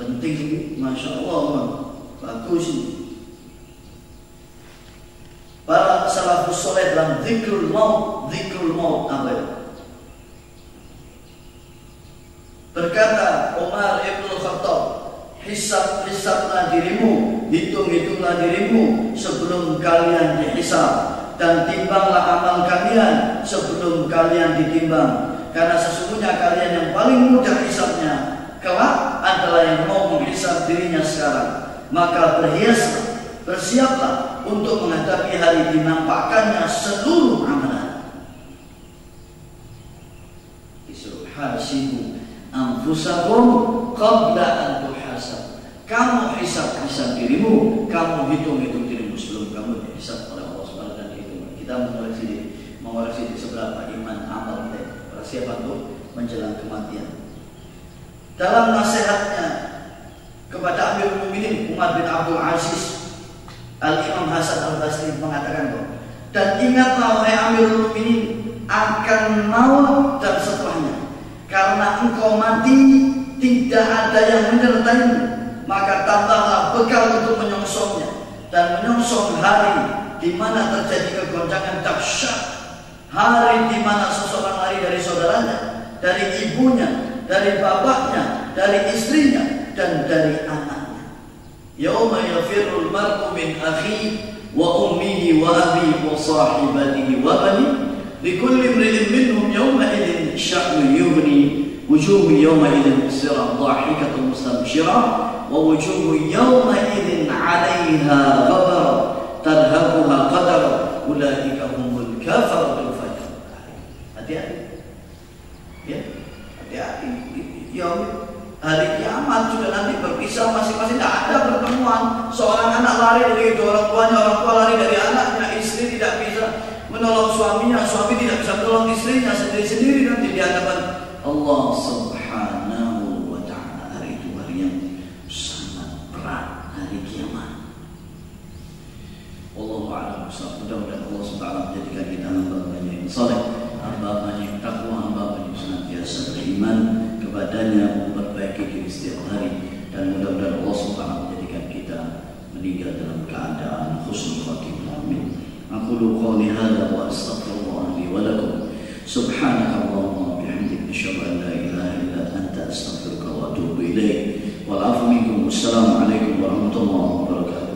E: Penting ini, masya Allah, bagus ini. Para salafus soleh dalam zikrul maut apa ya? Berkata Umar ibn Khattab, hisab-hisablah dirimu, hitung-hitunglah dirimu sebelum kalian dihisab, dan timbanglah amal kalian sebelum kalian ditimbang, karena sesungguhnya kalian yang paling mudah hisabnya kelak adalah yang mau menghisab dirinya sekarang. Maka bersiaplah untuk menghadapi hari dinampakkannya seluruh amalan. Disuruh hasibu anfusakum qabla an tuhasab. Kamu hisab dirimu, kamu hitung dirimu sebelum kamu dihisab oleh Allah Subhanahu wa taala. Kita mengoreksi seberapa iman amal kita. Persiapan untuk menjelang kematian. Dalam nasihatnya kepada Amirul Mukminin Umar bin Abdul Aziz, Al-Imam Hasan Al-Basri mengatakan bahwa, dan ingatlah wahai Amirul Mukminin akan maut dan setelahnya, karena engkau mati tidak ada yang menyertaimu, maka tambahlah bekal untuk menyongsongnya dan menyongsong hari di mana terjadi kegoncangan dahsyat, hari di mana seseorang lari dari saudaranya, dari ibunya, dari bapaknya, dari istrinya, dan dari anaknya. Yauma yafirrul mar'u min akhihi wa ummihi wa abihi wa sahibatihi wa banihi likulli imri'in minhum yawma idzin sya'nu yughni wujuhu yawma idzin musirah dhahikatun mustabshirah wa wujuhu yawma idzin 'alayha ghabar tarhaquha qadar ulaika humul kafaratul fajr. Hati-hati. Ya, hati-hati. Ya, hari kiamat sudah nanti berpisah masing-masing, tidak ada pertemuan. Seorang anak lari dari kedua orang tuanya, orang tua lari dari anaknya, istri tidak bisa menolong suaminya, suami tidak bisa menolong istrinya, sendiri-sendiri nanti di hadapan Allah Subhanahu wa taala. Hari itu hari yang sangat berat, hari kiamat. Wallahu a'lam bishawab. Mudah-mudahan Allah Subhanahu wa taala menjadikan kita hamba-hambanya yang saleh, hamba-hambanya yang takwa, hamba-hambanya yang senantiasa beriman kepadanya, memperbaiki diri setiap hari, dan mudah-mudahan Allah Subhanahu menjadikan kita meninggal dalam keadaan husnul khatimah. Amin. Aqulu qawli hadza wa astaghfirullah li wa lakum. Subhanakallahumma wa bihamdika asyhadu an la ilaha illa anta astaghfiruka wa atubu ilaik. Wal 'afwu minkum. Wassalamu alaikum warahmatullahi wabarakatuh.